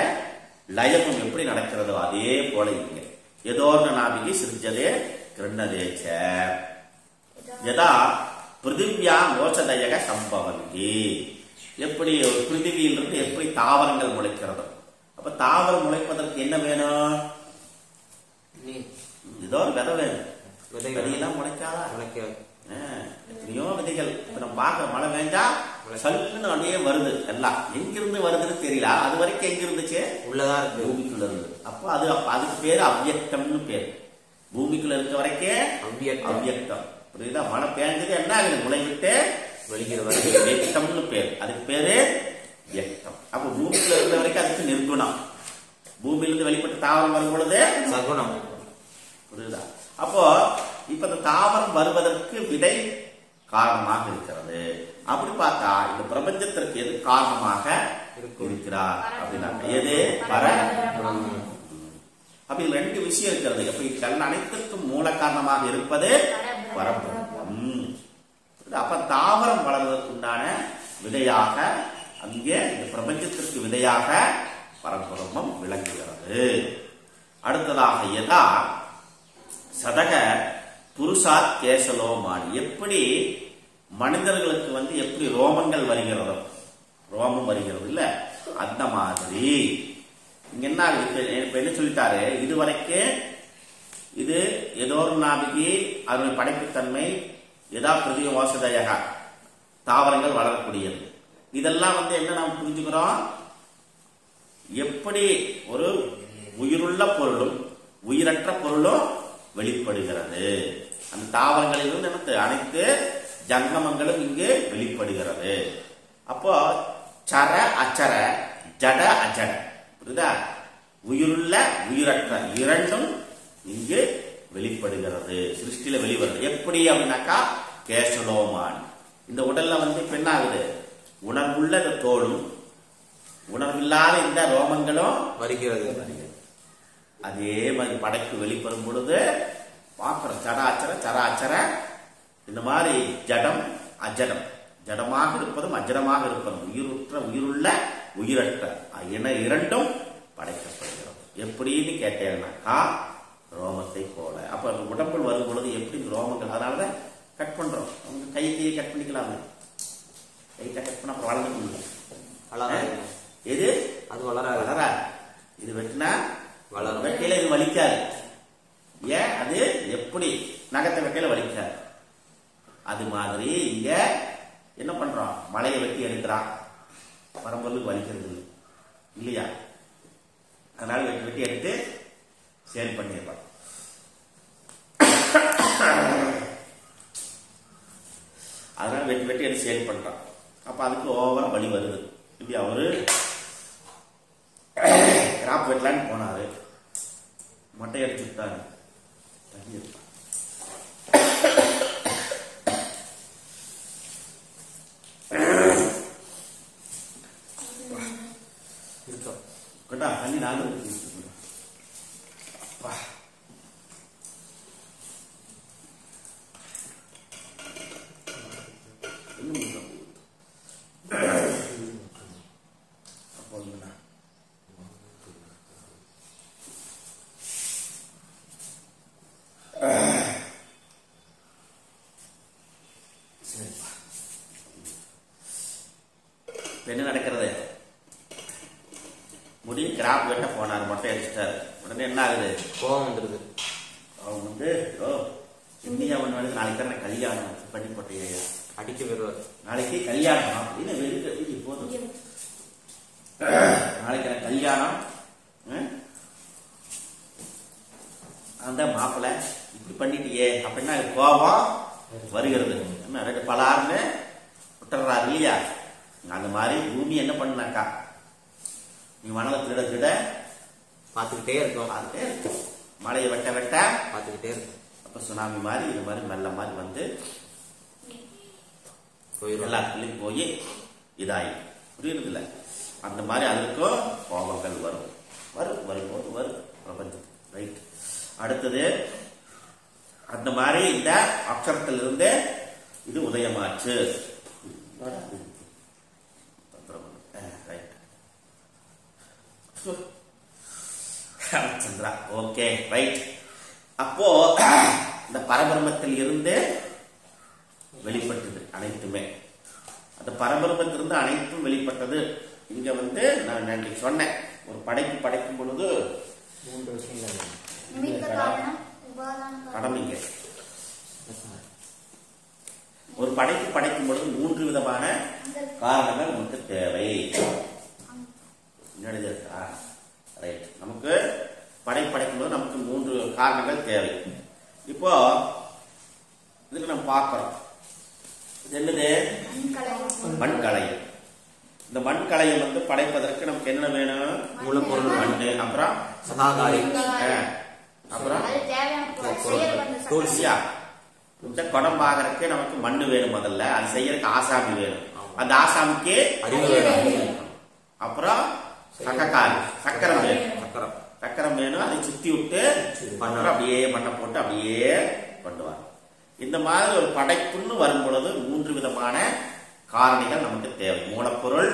லயமும் எப்படி நடக்கிறதோ அதே போல இங்க எதோர்ன நாவிகி சிருஜதே கிருண்ணதேச்ச யதா பிருதிவ்யா மோசதயக சம்பவந்தி. எப்படி ஒரு பிருத்திவியிலிருந்து எப்படி தாவரங்கள் முளைக்கிறதோ, அப்ப தாவரம் முளைப்பதற்கு என்ன வேணும்? ஏதோ ஒரு விதை வேணும். விதையெல்லாம் முளைக்காதா? எத்தனையோ விதைகள் இப்ப நம்ம பார்க்க மழை வேண்டா சல்லுன்னு அப்படியே வருது. எல்லாம் எங்கிருந்து வருதுன்னு தெரியல. அது வரைக்கும் எங்க இருந்துச்சு? உள்ளதான் இருக்கு, பூமிக்குள்ள இருந்து. அப்போ அதுக்கு பேரு அவ்யக்தம்னு பேரு. பூமிக்குள்ள இருக்க வரைக்கும் அவ்யக்தம். புரியுதா? மழை பேஞ்சது என்ன ஆகுது? முளை விட்டு வியக்தம்னு பேரு. அதுக்கு பேரு வியக்தம். அப்ப பூமிக்குள்ள இருந்த வரைக்கும் அதுக்கு நிர்குணம். பூமியிலிருந்து வெளிப்பட்ட தாவரம் வரும் பொழுது சகுணம். புரியுதா? அப்போ இப்ப இந்த தாவரம் வருவதற்கு விதை காரணமாக இருக்கிறது. அப்படி பார்த்தா இந்த பிரபஞ்சத்திற்கு எது காரணமாக இருக்கிறார் அப்படின்னா எது? பரபிரம்மம். அப்ப இது ரெண்டு விஷயம் இருக்கிறது. அப்ப இது அனைத்திற்கும் மூல காரணமாக இருப்பது பரபிரம்மம். அப்ப தாவரம் வளர்வதற்கு உண்டான விதையாக அங்கே இந்த பிரபஞ்சத்திற்கு விதையாக பரபிரம்மம் விளங்குகிறது. அடுத்ததாக எதா சதக புருஷாத் கேசலோமானி. எப்படி மனிதர்களுக்கு எப்படி ரோமங்கள் வருகிறதோ, ரோமம் வருகிறது இல்ல, அந்த மாதிரி இங்க என்ன என்ன சொல்லிட்டாரு? இதுவரைக்கும் இது ஏதோ ஒரு நாபிகி அதனுடைய படைப்புத்தன்மை எதா பிரதிய வாசதயக தாவரங்கள் வளரக்கூடியது. இதெல்லாம் என்ன நாம் புரிஞ்சுக்கிறோம்? எப்படி ஒரு உயிருள்ள பொருளும் உயிரற்ற பொருளும் வெளிப்படுகிறது. அந்த தாவரங்களிலிருந்து அனைத்து ஜங்கமங்களும் இங்கு வெளிப்படுகிறது. அப்போ சர அச்சர ஜட அஜட, புரியுதா? உயிருள்ள உயிரற்ற இரண்டும் இங்கு வெளிப்படுகிறது, சிருஷ்டியில வெளிவருது. எப்படி அப்படின்னாக்கா கேசலோமான். இந்த உடல்ல பெண்ணாகுது உணர்வுள்ள இந்த தோலும் உணர்வில்லாத இந்த ரோமங்களும் வருகிறது. அதே மாதிரி படைப்பு வெளிப்படும் பொழுது பார்க்கிற சராச்சர சராச்சர இந்த மாதிரி ஜடம் அஜடம், ஜடமாக இருப்பதும் அஜடமாக இருப்பதும், உயிருற்ற உயிருள்ள உயிரற்ற இரண்டும் படைக்கப்படுகிறது. எப்படின்னு கேட்டேன்னாக்கா ரோமத்தை போல. அப்ப அந்த உடம்பில் வரும் பொழுது எப்படி ரோமங்கள், அதனாலதான் கட் பண்றோம். கையை கட் பண்ணிக்கலாம். கை கட் பண்ண அப்புறம் வளர்ந்து எது அது வளராது. இது வெட்டினா வளரும். வெட்டையில இது வலிக்காது. ஏன்? அது எப்படி நகத்தை வெட்டையில வலிக்காது. அது மாதிரி இங்க என்ன பண்றோம்? மலையை வெட்டி எடுக்கிறான், பரம்பொருளுக்கு வலிக்கிறது இல்லை இல்லையா? அதனால வெட்டி வெட்டி எடுத்து சேல் பண்ணிடுறான். அதனால வெட்டி வெட்டி எடுத்து சேல் பண்றான். அப்ப அதுக்கு ஓவரா வலி வருது இல்லையா? அவரு கிராப் வெட்டலான்னு போனாரு, மட்டை அடிச்சு விட்டாரு, தண்ணி எடுத்தான். கேட்டா தண்ணி நானும் என்ன நடக்கிறது? முடி கிராப் வெட்ட போனார், மொட்டை அடிச்சிட்டாரு. உடனே என்ன ஆகுது? கோபம் வந்துருது. அவங்க இந்தியா ஒன்று நாளைக்கு தானே கல்யாணம் பண்ணி போட்டீங்க, அடிக்க வருவார். நாளைக்கு கல்யாணம் அப்படின்னு வெளியே போதும். நாளைக்கு எனக்கு கல்யாணம், அந்த மாப்பிள்ளை இப்படி பண்ணிட்டியே அப்படின்னா கோபம் வருகிறது. என்ன ரெண்டு பலாருன்னு விட்டுறாரு இல்லையா? அந்த மாதிரி பூமி என்ன பண்ணாக்கா நீ மணலை திருட திருட பார்த்துக்கிட்டே இருக்கும். பார்த்துட்டே இருக்கும். மழையை வெட்ட வெட்ட பார்த்துக்கிட்டே இருக்கும். அப்ப சுனாமி மாதிரி இது மாதிரி மெல்ல மாதிரி வந்து எல்லாத்துலயும் போய் இதாயி புரியுறது இல்ல. அந்த மாதிரி அதுக்கும் கோபங்கள் வரும். வரும்போது வரும் பிரபஞ்சத்துக்கு. ரைட். அடுத்தது அந்த மாதிரி இந்த அக்ஷரத்திலிருந்து இது உதயமாச்சு. சந்திரா. Okay right. அப்போ இந்த பரபிரமத்தில் இருந்து வெளிப்பட்டது அனைத்துமே. அந்த பரபிரமத்திலிருந்து அனைத்தும் வெளிப்பட்டது. இங்க வந்து நான் அன்றைக்கு சொன்னேன், ஒரு படைப்பு படைக்கும் பொழுது 3 விஷயங்கள் கடமைங்க. ஒரு படைப்பு படைக்கும் பொழுது 3 விதமான காரணங்கள் நமக்கு தேவை. ரைட். நமக்கு படைக்கும் போது நமக்கு 3 காரணங்கள் தேவை. இப்போ இதுல நம்ம பார்க்கிறோம், இது என்னது? மண்கலையம். இந்த மண்கலையம் வந்து படைப்பதற்கு நமக்கு என்ன வேணும்? மூலப்பொருள் மண்ணு, அப்புறம் சகாகாரி, அப்புறம் தூள்சியா. இந்த குடம் பாக்குறதுக்கு நமக்கு மண்ணு வேணும். முதல்ல அது செய்யறதுக்கு ஆசாமி வேணும். அந்த ஆசாமிக்கு அறிவு வேணும். அப்புறம் சக்கக்காரி சக்கரம் வேணும். சக்கரம் வேணும். அதை சுத்தி விட்டு அப்படியே மண்ணை போட்டு அப்படியே பண்ணுவார். இந்த மாதிரி ஒரு படைப்புன்னு வரும் பொழுது 3 விதமான காரணிகள் நமக்கு தேவை. மூலப்பொருள்,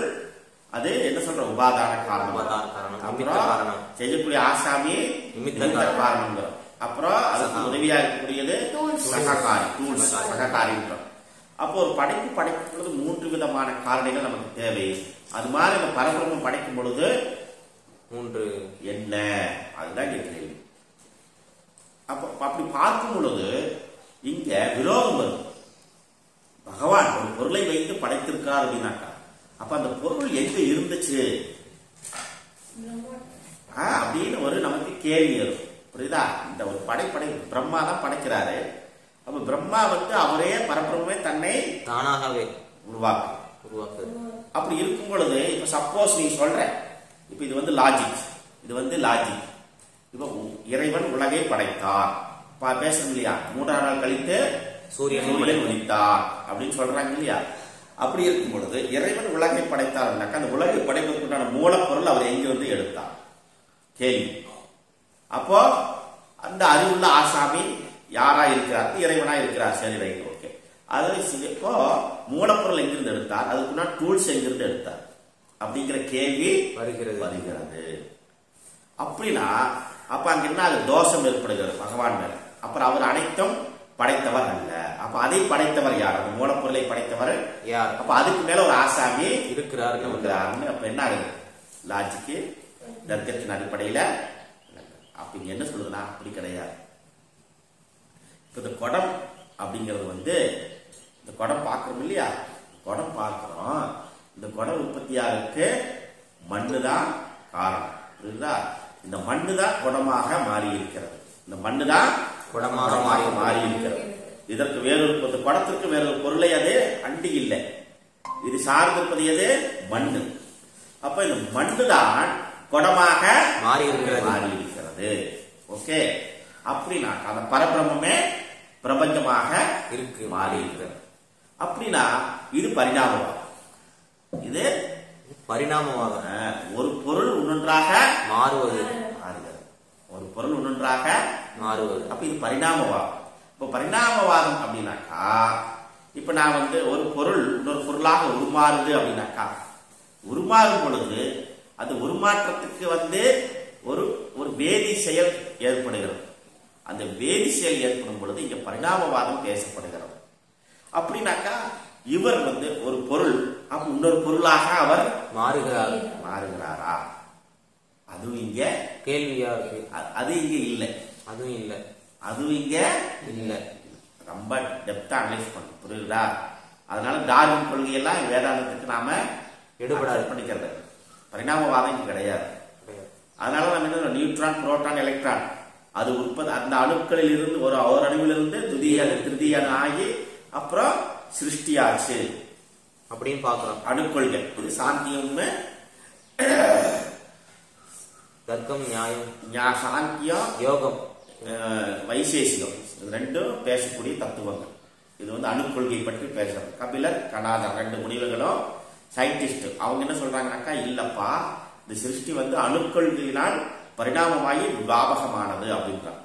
அது என்ன சொல்ற உபாதான காரணம், அப்புறம் செய்யக்கூடிய ஆசாமி நிமித்த காரணம், அப்புறம் அதுக்கு உதவியா இருக்கக்கூடியது சககாரி, டூல்ஸ், சககாரின்றோம். அப்போ ஒரு படைப்பு படைக்கும் பொழுது 3 விதமான காரணிகள் நமக்கு தேவை. அது மாதிரி இந்த பரபிரம்மம் படைக்கும் பொழுது 3 என்ன? அதுதான் கேள்வி. அப்ப அப்படி பார்க்கும் பொழுது இங்க விரோதம் வரும். பகவான் ஒரு பொருளை வைத்து படைத்திருக்கார் அப்படின்னாக்கா, அப்ப அந்த பொருள் எங்க இருந்துச்சு அப்படின்னு ஒரு நமக்கு கேள்வி வரும். புரியுதா? இந்த ஒரு படை பிரம்மா தான் படைக்கிறாரு. அப்ப பிரம்மா வந்து அவரே பரபிரம்மே தன்னை தானாகவே உருவாக்கு. அப்படி இருக்கும் பொழுது இப்ப சப்போஸ் நீ சொல்ற, இப்ப இது வந்து லாஜிக், இப்ப இறைவன் உலகை படைத்தார் பேசணும் இல்லையா? 3ஆம் நாள் கழித்து சூரியன் உதித்தார் அப்படின்னு சொல்றாங்க இல்லையா? அப்படி இருக்கும் பொழுது இறைவன் உலகை படைத்தார் அப்படின்னாக்கா, அந்த உலகை படைப்பதற்குண்டான மூலப்பொருள் அவர் எங்கிருந்து எடுத்தார் கேள்வி. அப்போ அந்த அறிவுள்ள ஆசாமி யாரா இருக்கிறார்? இறைவனா இருக்கிறார். சரி, ரைட், ஓகே. அது இப்போ மூலப்பொருள் எங்கிருந்து எடுத்தார், அதுக்குன்னா டூல்ஸ் எங்கிருந்து எடுத்தார் அப்படிங்கிற கேள்வி வருகிறது. அப்படின்னா அப்ப அங்க என்ன தோஷம் ஏற்படுகிறது பகவான் மேல. அப்புறம் அவர் அனைத்தும் படைத்தவர் அல்ல. அப்ப அதை படைத்தவர் யார்? அந்த மூலப்பொருளை படைத்தவர் யார்? அப்ப அதுக்கு மேல ஒரு ஆசாமி இருக்கிறாருன்னு அப்ப என்ன ஆகுது? லாஜிக்கு தர்க்கத்தின் அடிப்படையில. அப்ப இங்க என்ன சொல்லுதுன்னா அப்படி கிடையாது. இப்ப இந்த குடம் அப்படிங்கிறது வந்து, இந்த குடம் பார்க்கிறோம் இல்லையா? குடம் பார்க்கிறோம். இந்த குடம் உற்பத்தியாருக்கு மண்ணு தான் காரணம். புரியுதா? இந்த மண்ணு தான் குடமாக மாறி இருக்கிறது. இந்த மண்ணு தான் குடமாக மாறி இருக்கிறது. இதற்கு வேறொரு குடத்திற்கு வேறொரு பொருளை அது அண்டி இல்லை. இது சார்ந்திருப்பது எது? மண்ணு. அப்ப இந்த மண்ணு தான் குடமாக மாறி இருக்கிறது. ஓகே. அப்படின்னா அந்த பரபிரம்மே பிரபஞ்சமாக இருக்கு, மாறி இருக்கிறது. அப்படின்னா இது பரிணாமவாதம். இது பரிணாமவாதம். ஒரு பொருள் ஒன்றொன்றாக மாறுவது. ஒரு பொருள் ஒன்றொன்றாக மாறுவது. அப்ப இது பரிணாமவாதம். இப்ப பரிணாமவாதம் அப்படின்னாக்கா, இப்ப நான் வந்து ஒரு பொருள் இன்னொரு பொருளாக உருமாறுது அப்படின்னாக்கா, உருமாறும் பொழுது அது உருமாற்றத்துக்கு வந்து ஒரு வேதி செயல் ஏற்படுகிறது. அந்த வேதி செயல் ஏற்படும் பொழுது இங்க பரிணாமவாதம் பேசப்படுகிறது. அப்படின்னாக்கா இவர் வந்து ஒரு பொருள் இன்னொரு பொருளாக அவர் மாறுகிறாரா? அதுவும் இங்க கேள்வியா இருக்கு. அது இங்க இல்லை. அதுவும் இங்க இல்லை. ரொம்ப டெப்தா அனலைஸ் பண்ண. புரியுதா? அதனால டார்வின் கொள்கையெல்லாம் வேதாந்தத்துக்கு நாம எடுபடாது பண்ணிக்கிறது. பரிணாமவாதம் இங்க கிடையாது. அதனால நம்ம என்ன, நியூட்ரான், புரோட்டான், எலக்ட்ரான் அது அந்த அணுக்களில் இருந்து ஒரு அணுவிலிருந்து திருதியான ஆகி அப்புறம் சிருஷ்டியாச்சு அப்படின்னு பாக்குறோம். அணுக்கொள்கை இது சாந்தியம் தர்க்கம் நியாயம் சாங்கியம் யோகம் வைசேஷிகம் இது ரெண்டும் பேசக்கூடிய தத்துவங்கள். இது வந்து அணுக்கொள்கை பற்றி பேசுறது. கபிலர் கனாதர் ரெண்டு முனிவர்களும் சயின்டிஸ்ட். அவங்க என்ன சொல்றாங்கன்னாக்கா, இல்லப்பா இந்த சிருஷ்டி வந்து அணுக்கொள்கையினால் பரிணாமமாகி வியாபகமானது அப்படின்றாங்க.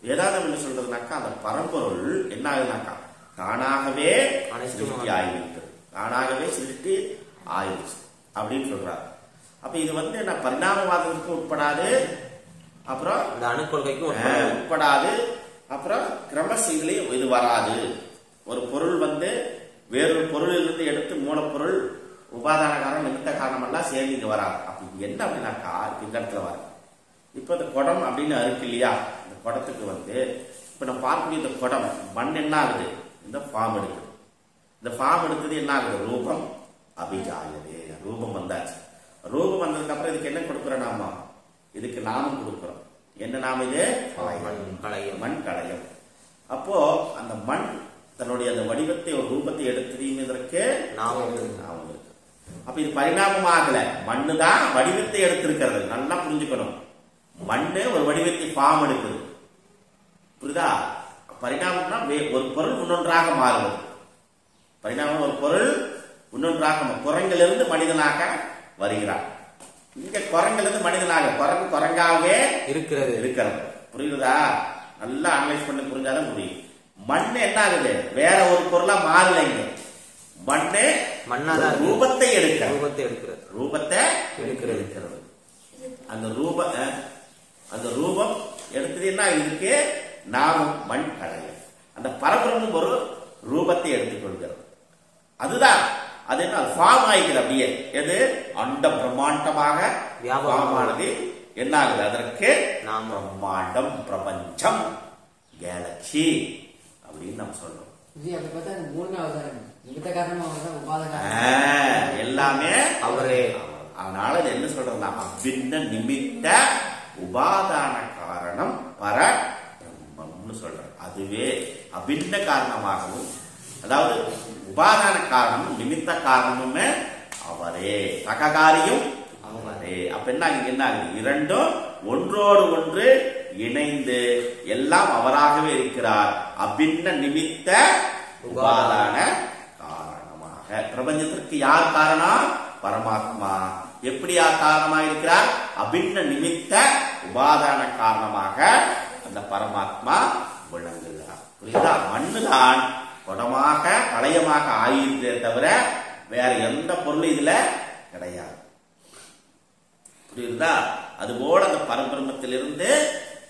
வேதாந்தம் என்ன சொல்றதுனாக்கா, அந்த பரம்பொருள் என்ன ஆகுதுனாக்கா தானாகவே சிருஷ்டி ஆகிவிட்டது, தானாகவே சிருஷ்டி ஆயிடுச்சு அப்படின்னு சொல்றாரு. அப்ப இது வந்து என்ன பரிணாமவாதத்துக்கு உட்படாது, அப்புறம் அந்த அணுக்கொள்கைக்கும் உட்படாது, அப்புறம் கிரமசீலையும் இது வராது. ஒரு பொருள் வந்து வேறொரு பொருளிலிருந்து எடுத்து மூலப்பொருள் உபாதான காரணம் நிமித்த காரணம் எல்லாம் சேர்ந்து இங்க வராது. அப்ப இது என்ன அப்படின்னாக்கா இந்த இடத்துல வரும். இப்ப இந்த குடம் அப்படின்னு இருக்கு இல்லையா, இந்த குடத்துக்கு வந்து இப்ப நம்ம பார்க்கக்கூடிய இந்த குடம் மண் என்ன ஆகுது, இந்த ஃபார்ம் எடுக்குது. இந்த ஃபார்ம் எடுத்தது என்ன ஆகுது, ரூபம் அபிஜாயதே. ரூபம் வந்தாச்சு. ரூபம் வந்ததுக்கு அப்புறம் இதுக்கு என்ன கொடுக்குறோம் நாம, இதுக்கு நாமம் கொடுக்கிறோம். என்ன நாம இது, மண் களையம். அப்போ அந்த மண் தன்னுடைய அந்த வடிவத்தை ஒரு ரூபத்தை எடுத்ததுக்கு நாமம் இருக்கு. அப்ப இது பரிணாமமாகல, மண்ணு தான் வடிவத்தை எடுத்திருக்கிறது. நல்லா புரிஞ்சுக்கணும். மண்ணு ஒரு வடிவத்தை ஃபார்ம் எடுக்குது, புரியுதா? பரிணாமம்னா ஒரு பொருள் இன்னொன்றாக மாறுவது. பரிணாமம் ஒரு பொருள் இன்னொன்றாக, குரங்கிலிருந்து மனிதனாக வருகிறார். இங்க குரங்கிலிருந்து மனிதனாக, குரங்கு குரங்காகவே இருக்கிறது. புரியுதா? நல்லா அனலைஸ் பண்ணி புரிஞ்சாதான் புரியும். மண் என்ன ஆகுது, வேற ஒரு பொருளா மாறலைங்க. மண்ணு ரூபத்தை எடுக்கிறது. அந்த ரூபம் எடுத்தது என்ன இதுக்கு நாமம் மண் களையம். அந்த பரபிரமும் ஒரு ரூபத்தை எடுத்துக்கொள்கிறது. அதுதான் அது என்ன ஃபார்ம் ஆகிக்கிறது. அப்படியே எது அண்ட பிரம்மாண்டமாக வியாபாரமானது என்ன ஆகுது, அதற்கு நாம் பிரம்மாண்டம், பிரபஞ்சம், கேலக்சி அப்படின்னு நம்ம சொல்றோம். எல்லாமே அவரே. அதனால இது என்ன சொல்றதுன்னா அபின்ன நிமித்த உபாதான காரணம் பர பிரம்மம்னு சொல்றோம். அதுவே அபின்ன காரணமாகவும், அதாவது உபாதான காரணமும் நிமித்த காரணமுமே அவரே, சககாரியும் அவரே. அப்ப என்ன ஆகுது, என்ன ஆகுது, இரண்டும் ஒன்றோடு ஒன்று இணைந்து எல்லாம் அவராகவே இருக்கிறார். அபின்ன நிமித்த உபாதான காரணமாக. பிரபஞ்சத்திற்கு யார் காரணம், பரமாத்மா. எப்படி யார் காரணமாக இருக்கிறார், அபின்ன நிமித்த உபாதான காரணமாக அந்த பரமாத்மா விளங்குகிறார். புரியுதா? மண்ணுதான் குடமாக களையமாக ஆயிருந்தே தவிர வேற எந்த பொருளும் இதுல கிடையாது. புரியுதா? அதுபோல அந்த பரபிரம்மத்திலிருந்து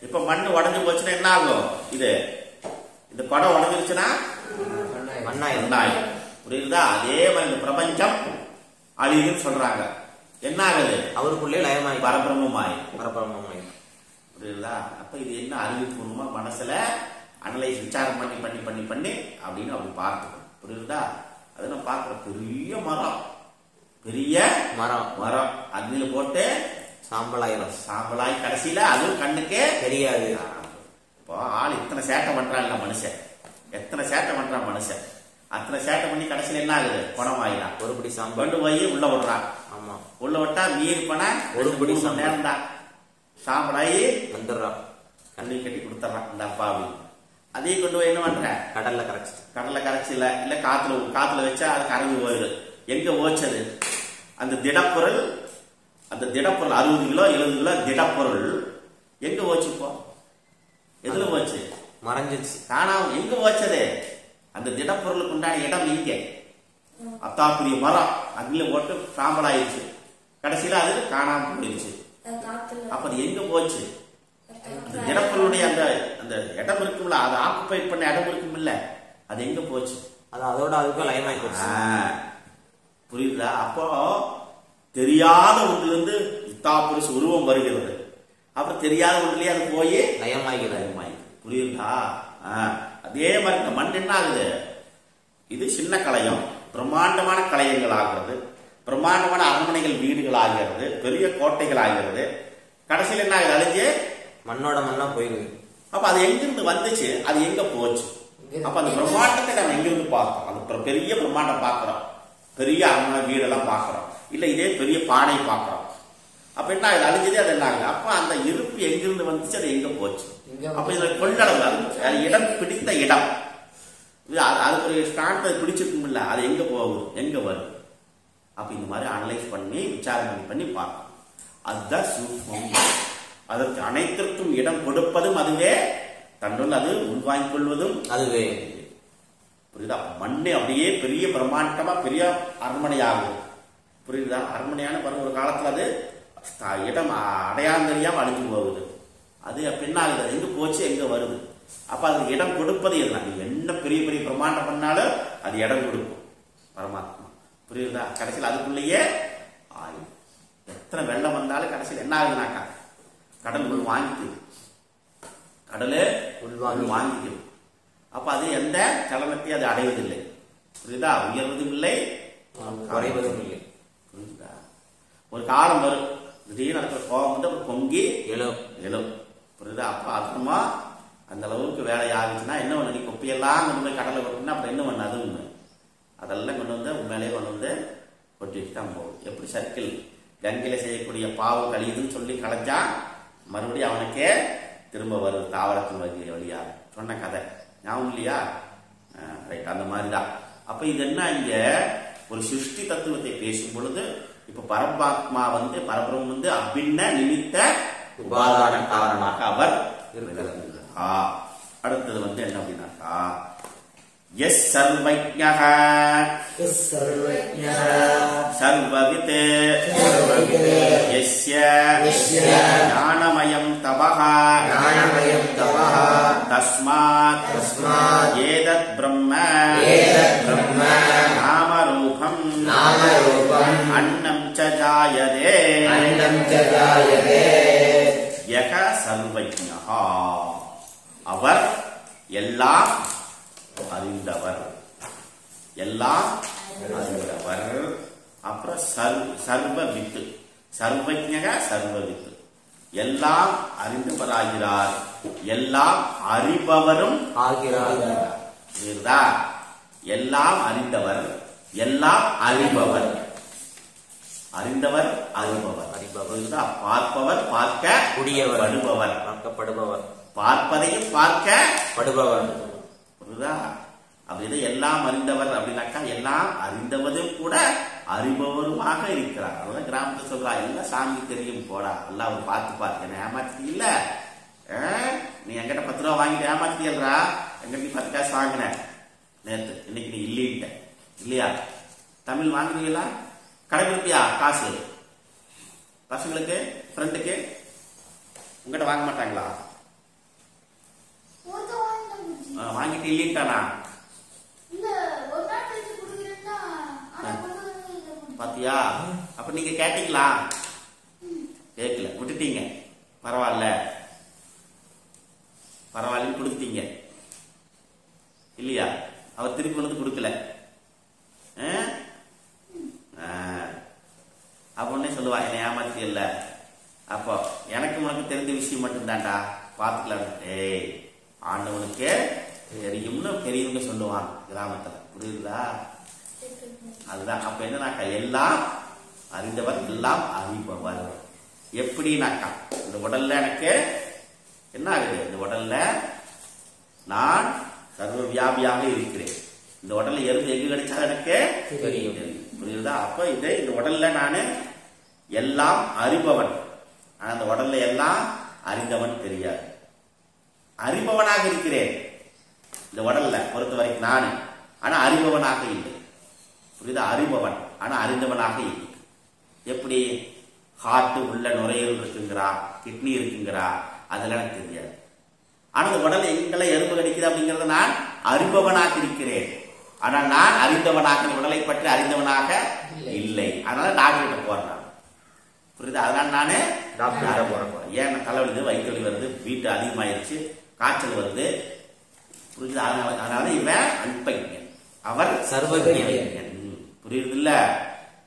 இப்ப மண்ணு உடஞ்சு போச்சுன்னா என்ன ஆகும், இது இந்த குடம் உடஞ்சிருச்சுன்னா மண்ணாயிரும். புரியுதா? அதே மாதிரி இந்த பிரபஞ்சம் அழியுதுன்னு சொல்றாங்க. என்ன ஆகுது, அவருக்குள்ளே லயமாயி பரபிரம்மமாயி. புரியுதா? அப்ப இது என்ன அறிவுபூர்வமா மனசுல அனலைஸ் விசாரம் பண்ணி பண்ணி பண்ணி பண்ணி அப்படின்னு அப்படி பார்த்துக்கணும். புரியுதா? அது நம்ம பார்க்கிறோம். பெரிய மரம் அக்னியில போட்டு சாம்பலாய் கடைசியில அதுவும் கண்ணுக்கே தெரியாது. இப்போ ஆள் இத்தனை சேட்டை பண்றான்ல மனுஷன், எத்தனை சேட்டை பண்றான் மனுஷன், அத்தனை சேட்டை பண்ணி கடைசியில என்ன ஆகுது, பணம் ஆயிடும். ஒரு பிடி சாம்பல் கொண்டு போய் உள்ள விடுறான். ஆமா, உள்ள விட்டா மீறி போனா ஒரு பிடி நேரம் தான் சாம்பலாயி வந்துடுறான், கண்ணி கட்டி கொடுத்துறான் இந்த அப்பாவி. அதையும் கொண்டு போய் என்ன பண்ற, கடல்ல கரைச்சி இல்ல காத்துல வச்சா அது கரைஞ்சி போயிடுது. எங்க ஓச்சது அந்த திடப்பொருள், 60 கிலோ 70 கிலோ திடப்பொருள் எங்க ஓச்சுப்போ, எதுல போச்சு, மறைஞ்சிச்சு, காணாம. எங்க போச்சது, அந்த திடப்பொருளுக்கு உண்டான இடம் இங்க. அத்தாக்குரிய மரம் அக்னில போட்டு சாம்பலாயிருச்சு, கடைசியில அது காணாம போயிடுச்சு. அப்ப அது எங்க போச்சு, அந்த திடப்பொருளுடைய அந்த இடம் இருக்கும்ல, அது ஆக்குபை பண்ண இடம் இருக்கும்ல, அது எங்க போச்சு, அது அதோட அதுக்கும் லயமாயி போச்சு. புரியுதா? அப்போ தெரியாத ஒன்றிலிருந்து இத்தாப்புரிசு உருவம் வருகிறது, அப்புறம் தெரியாத ஒன்றிலேயே அது போய் லயமாகி. புரியுதா? அதே மாதிரி இந்த மண் என்ன ஆகுது, இது சின்ன களையம் பிரம்மாண்டமான களையங்கள் ஆகிறது, பிரம்மாண்டமான அரண்மனைகள் வீடுகள் ஆகிறது, பெரிய கோட்டைகள் ஆகிறது. கடைசியில் என்ன ஆகுது, அழிஞ்சு மண்ணோட மண்ணா போயிருது. அப்ப அது எங்கிருந்து வந்துச்சு, அது எங்க போச்சு. அப்ப அந்த பிரம்மாண்டத்தை நம்ம எங்கிருந்து பார்க்கிறோம், அது பெரிய பிரம்மாண்டம் பார்க்கிறோம், பெரிய அரண்மனை வீடெல்லாம் பார்க்கிறோம், இல்ல இதே பெரிய பானை பார்க்கிறோம். அப்ப என்ன ஆகுது? அழிஞ்சது அது என்ன ஆகுது? அப்ப அந்த இருப்பு எங்கிருந்து வந்துச்சு, அது எங்க போச்சு? அப்ப இதுல கொள்ளளவு, அது இடம் பிடித்த இடம், அதுக்கு ஒரு ஸ்டாண்டை பிடிச்சிருக்கும்ல, அது எங்க போகுது, எங்க வருது? அப்ப இந்த மாதிரி அனலைஸ் பண்ணி விசாரணை பண்ணி பார்க்கணும். அதுதான் சூக்ஷ்மம். அதற்கு அனைத்திற்கும் இடம் கொடுப்பதும் அதுவே, தன்னுள் அது உள்வாங்கிக் கொள்வதும் அதுவே. புரியுதா? மண்ணு அப்படியே பெரிய பிரம்மாண்டமா பெரிய அரண்மனை ஆகும். புரியுதா? அரண்மனையான பாருங்க, ஒரு காலத்துல அது இடம் அடையாளம் தெரியாம அழிஞ்சு போகுது. அது அப்ப என்ன ஆகுது? எங்க போச்சு, எங்க வருது? அப்ப அதுக்கு இடம் கொடுப்பது எதுனா? நீங்க என்ன பெரிய பெரிய பிரம்மாண்டம் பண்ணாலும் அது இடம் கொடுக்கும் பரமாத்மா. புரியுதா? கடைசியில் அதுக்குள்ளேயே ஆயுள். எத்தனை வெள்ளம் வந்தாலும் கடைசியில் என்ன ஆகுதுனாக்கா, கடல் உள் வாங்கிக்குது, கடலே உள் வாங்கிக்குது. அப்ப அது எந்த சலனத்தையும் அது அடைவதில்லை. புரியுதா? உயர்வதும் இல்லை, குறைவதும் இல்லை. புரியுதா? ஒரு காலம் வரும், திடீர்னு நடக்கிற கோபம் வந்து பொங்கி எழும். புரியுதா? அப்ப அதுமா அந்த அளவுக்கு வேலை ஆகுச்சுன்னா என்ன பண்ண, நீ குப்பையெல்லாம் கொண்டு போய் கடலை கொட்டினா அப்புறம் என்ன பண்ண? அது உண்மை அதெல்லாம் கொண்டு வந்து உண்மையிலேயே கொண்டு வந்து கொட்டிட்டு தான் போகும். எப்படி சர்க்கிள் கங்கையில செய்யக்கூடிய பாவம் கழியுதுன்னு சொல்லி கலைஞ்சா மறுபடியும் அவனுக்கே திரும்ப வருது தாவரத்தின் வழியா சொன்ன கதை ஞாபகம் இல்லையா? ரைட், அந்த மாதிரிதான். அப்ப இது என்ன, இங்க ஒரு சிருஷ்டி தத்துவத்தை பேசும் பொழுது இப்ப பரமாத்மா வந்து பரபிரம்மம் வந்து அபின்ன நிமித்த உபாதான காரணமாக அவர் இருக்கிறார். அடுத்தது வந்து என்ன அப்படின்னாக்கா, எஸ் சர்வஜ்ஞः சர்வவித் யஸ்ய ஞானமயம் தபஹ தஸ்மாத் ஏதத் பிரம்ம நாமரூபம் அன்னம் ச ஜாயதே யக சர்வஜ்ஞः. அவர் எல்லாம் அறிந்தவர், எல்லாம் அறிந்தவர். அப்புறம் சர்வவித்து, சர்வஜ்ஞக சர்வவித்து, எல்லாம் அறிந்தவராகிறார், எல்லாம் அறிபவரும் ஆகிறார். புரியுதா? எல்லாம் அறிந்தவர், எல்லாம் அறிபவர், அறிந்தவர் அறிபவர். புரியுதா? பார்ப்பவர், பார்க்க கூடியவர், படுபவர், பார்க்கப்படுபவர், பார்ப்பதையும் பார்க்க படுபவர். புரியுதா? அப்படி எல்லாம் அறிந்தவர் அப்படின்னாக்கா எல்லாம் அறிந்தவதும் கூட அறிபவருமாக இருக்கிறார். அதான் கிராமத்தில் சொல்றா, எல்லாம் சாமி தெரியும் போடா, எல்லாம் அவர் பார்த்து என்ன ஏமாத்தி இல்ல, நீ என்கிட்ட 10 ரூபா வாங்கிட்டு ஏமாத்தியல்றா, எங்கிட்ட நீ 10 காசு வாங்கின நேற்று, இன்னைக்கு நீ இல்லைன்ட்ட இல்லையா? தமிழ் வாங்குறீங்களா? கடைபிடிப்பியா காசு பசங்களுக்கு ஃப்ரெண்டுக்கு? உங்ககிட்ட வாங்க மாட்டாங்களா? வாங்கிட்டு இல்லைன்ட்டானா? பாத்தியா? அப்ப நீங்க கேட்டீங்களா? கேட்கல, விட்டுட்டீங்க. பரவாயில்ல பரவாயில்லன்னு கொடுத்தீங்க இல்லையா? அவர் திருப்பி வந்து கொடுக்கல. அப்ப உடனே சொல்லுவா, என்னை ஏமாத்தி இல்ல, அப்போ எனக்கு உனக்கு தெரிஞ்ச விஷயம் மட்டும்தான்டா, பாத்துக்கலாம். ஏய், ஆண்டவனுக்கு தெரியும்னு பெரியவங்க சொல்லுவாங்க கிராமத்துல. புரியுதா? அதுதான். அப்ப என்னன்னாக்கா எல்லாம் அறிந்தவர், எல்லாம் அறிபவர். எப்படின்னாக்கா இந்த உடல்ல எனக்கு என்ன ஆகுது? இந்த உடல்ல நான் சர்வ வியாபியாக இருக்கிறேன். இந்த உடல்ல எறும்பு எங்கு கிடைச்சா எனக்கு தெரியும். புரியுதா? அப்ப இந்த உடல்ல நானு எல்லாம் அறிபவன், ஆனா அந்த உடல்ல எல்லாம் அறிந்தவன் தெரியாது. அறிபவனாக இருக்கிறேன் இந்த உடல்ல பொறுத்த வரைக்கும் நானு, ஆனா அறிபவனாக இல்லை. புரியுதா? அறிபவன் ஆனா அறிந்தவனாக இல்லை. எப்படி? ஹார்ட் உள்ள நுரையீரல் இருக்குங்கிறா, கிட்னி இருக்குங்கிறா, அதெல்லாம் எனக்கு தெரியாது. ஆனா இந்த உடல் எங்கெல்லாம் எறும்பு கிடைக்குது அப்படிங்கறத நான் அறிபவனாக இருக்கிறேன், ஆனா நான் அறிந்தவனாக உடலை பற்றி அறிந்தவனாக இல்லை. அதனால டாக்டர் போறேன். புரியுதா? அதனால நானு டாக்டர் போறேன். ஏன் தலைவலி, வயிற்று வலி வருது, வீட்டு அதிகமாயிருச்சு, காய்ச்சல் வருது. புரியுதா? அதனால இவன் அல்பஜ்ஞன், அவர் சர்வஜ்ஞன். புரியுது இல்ல?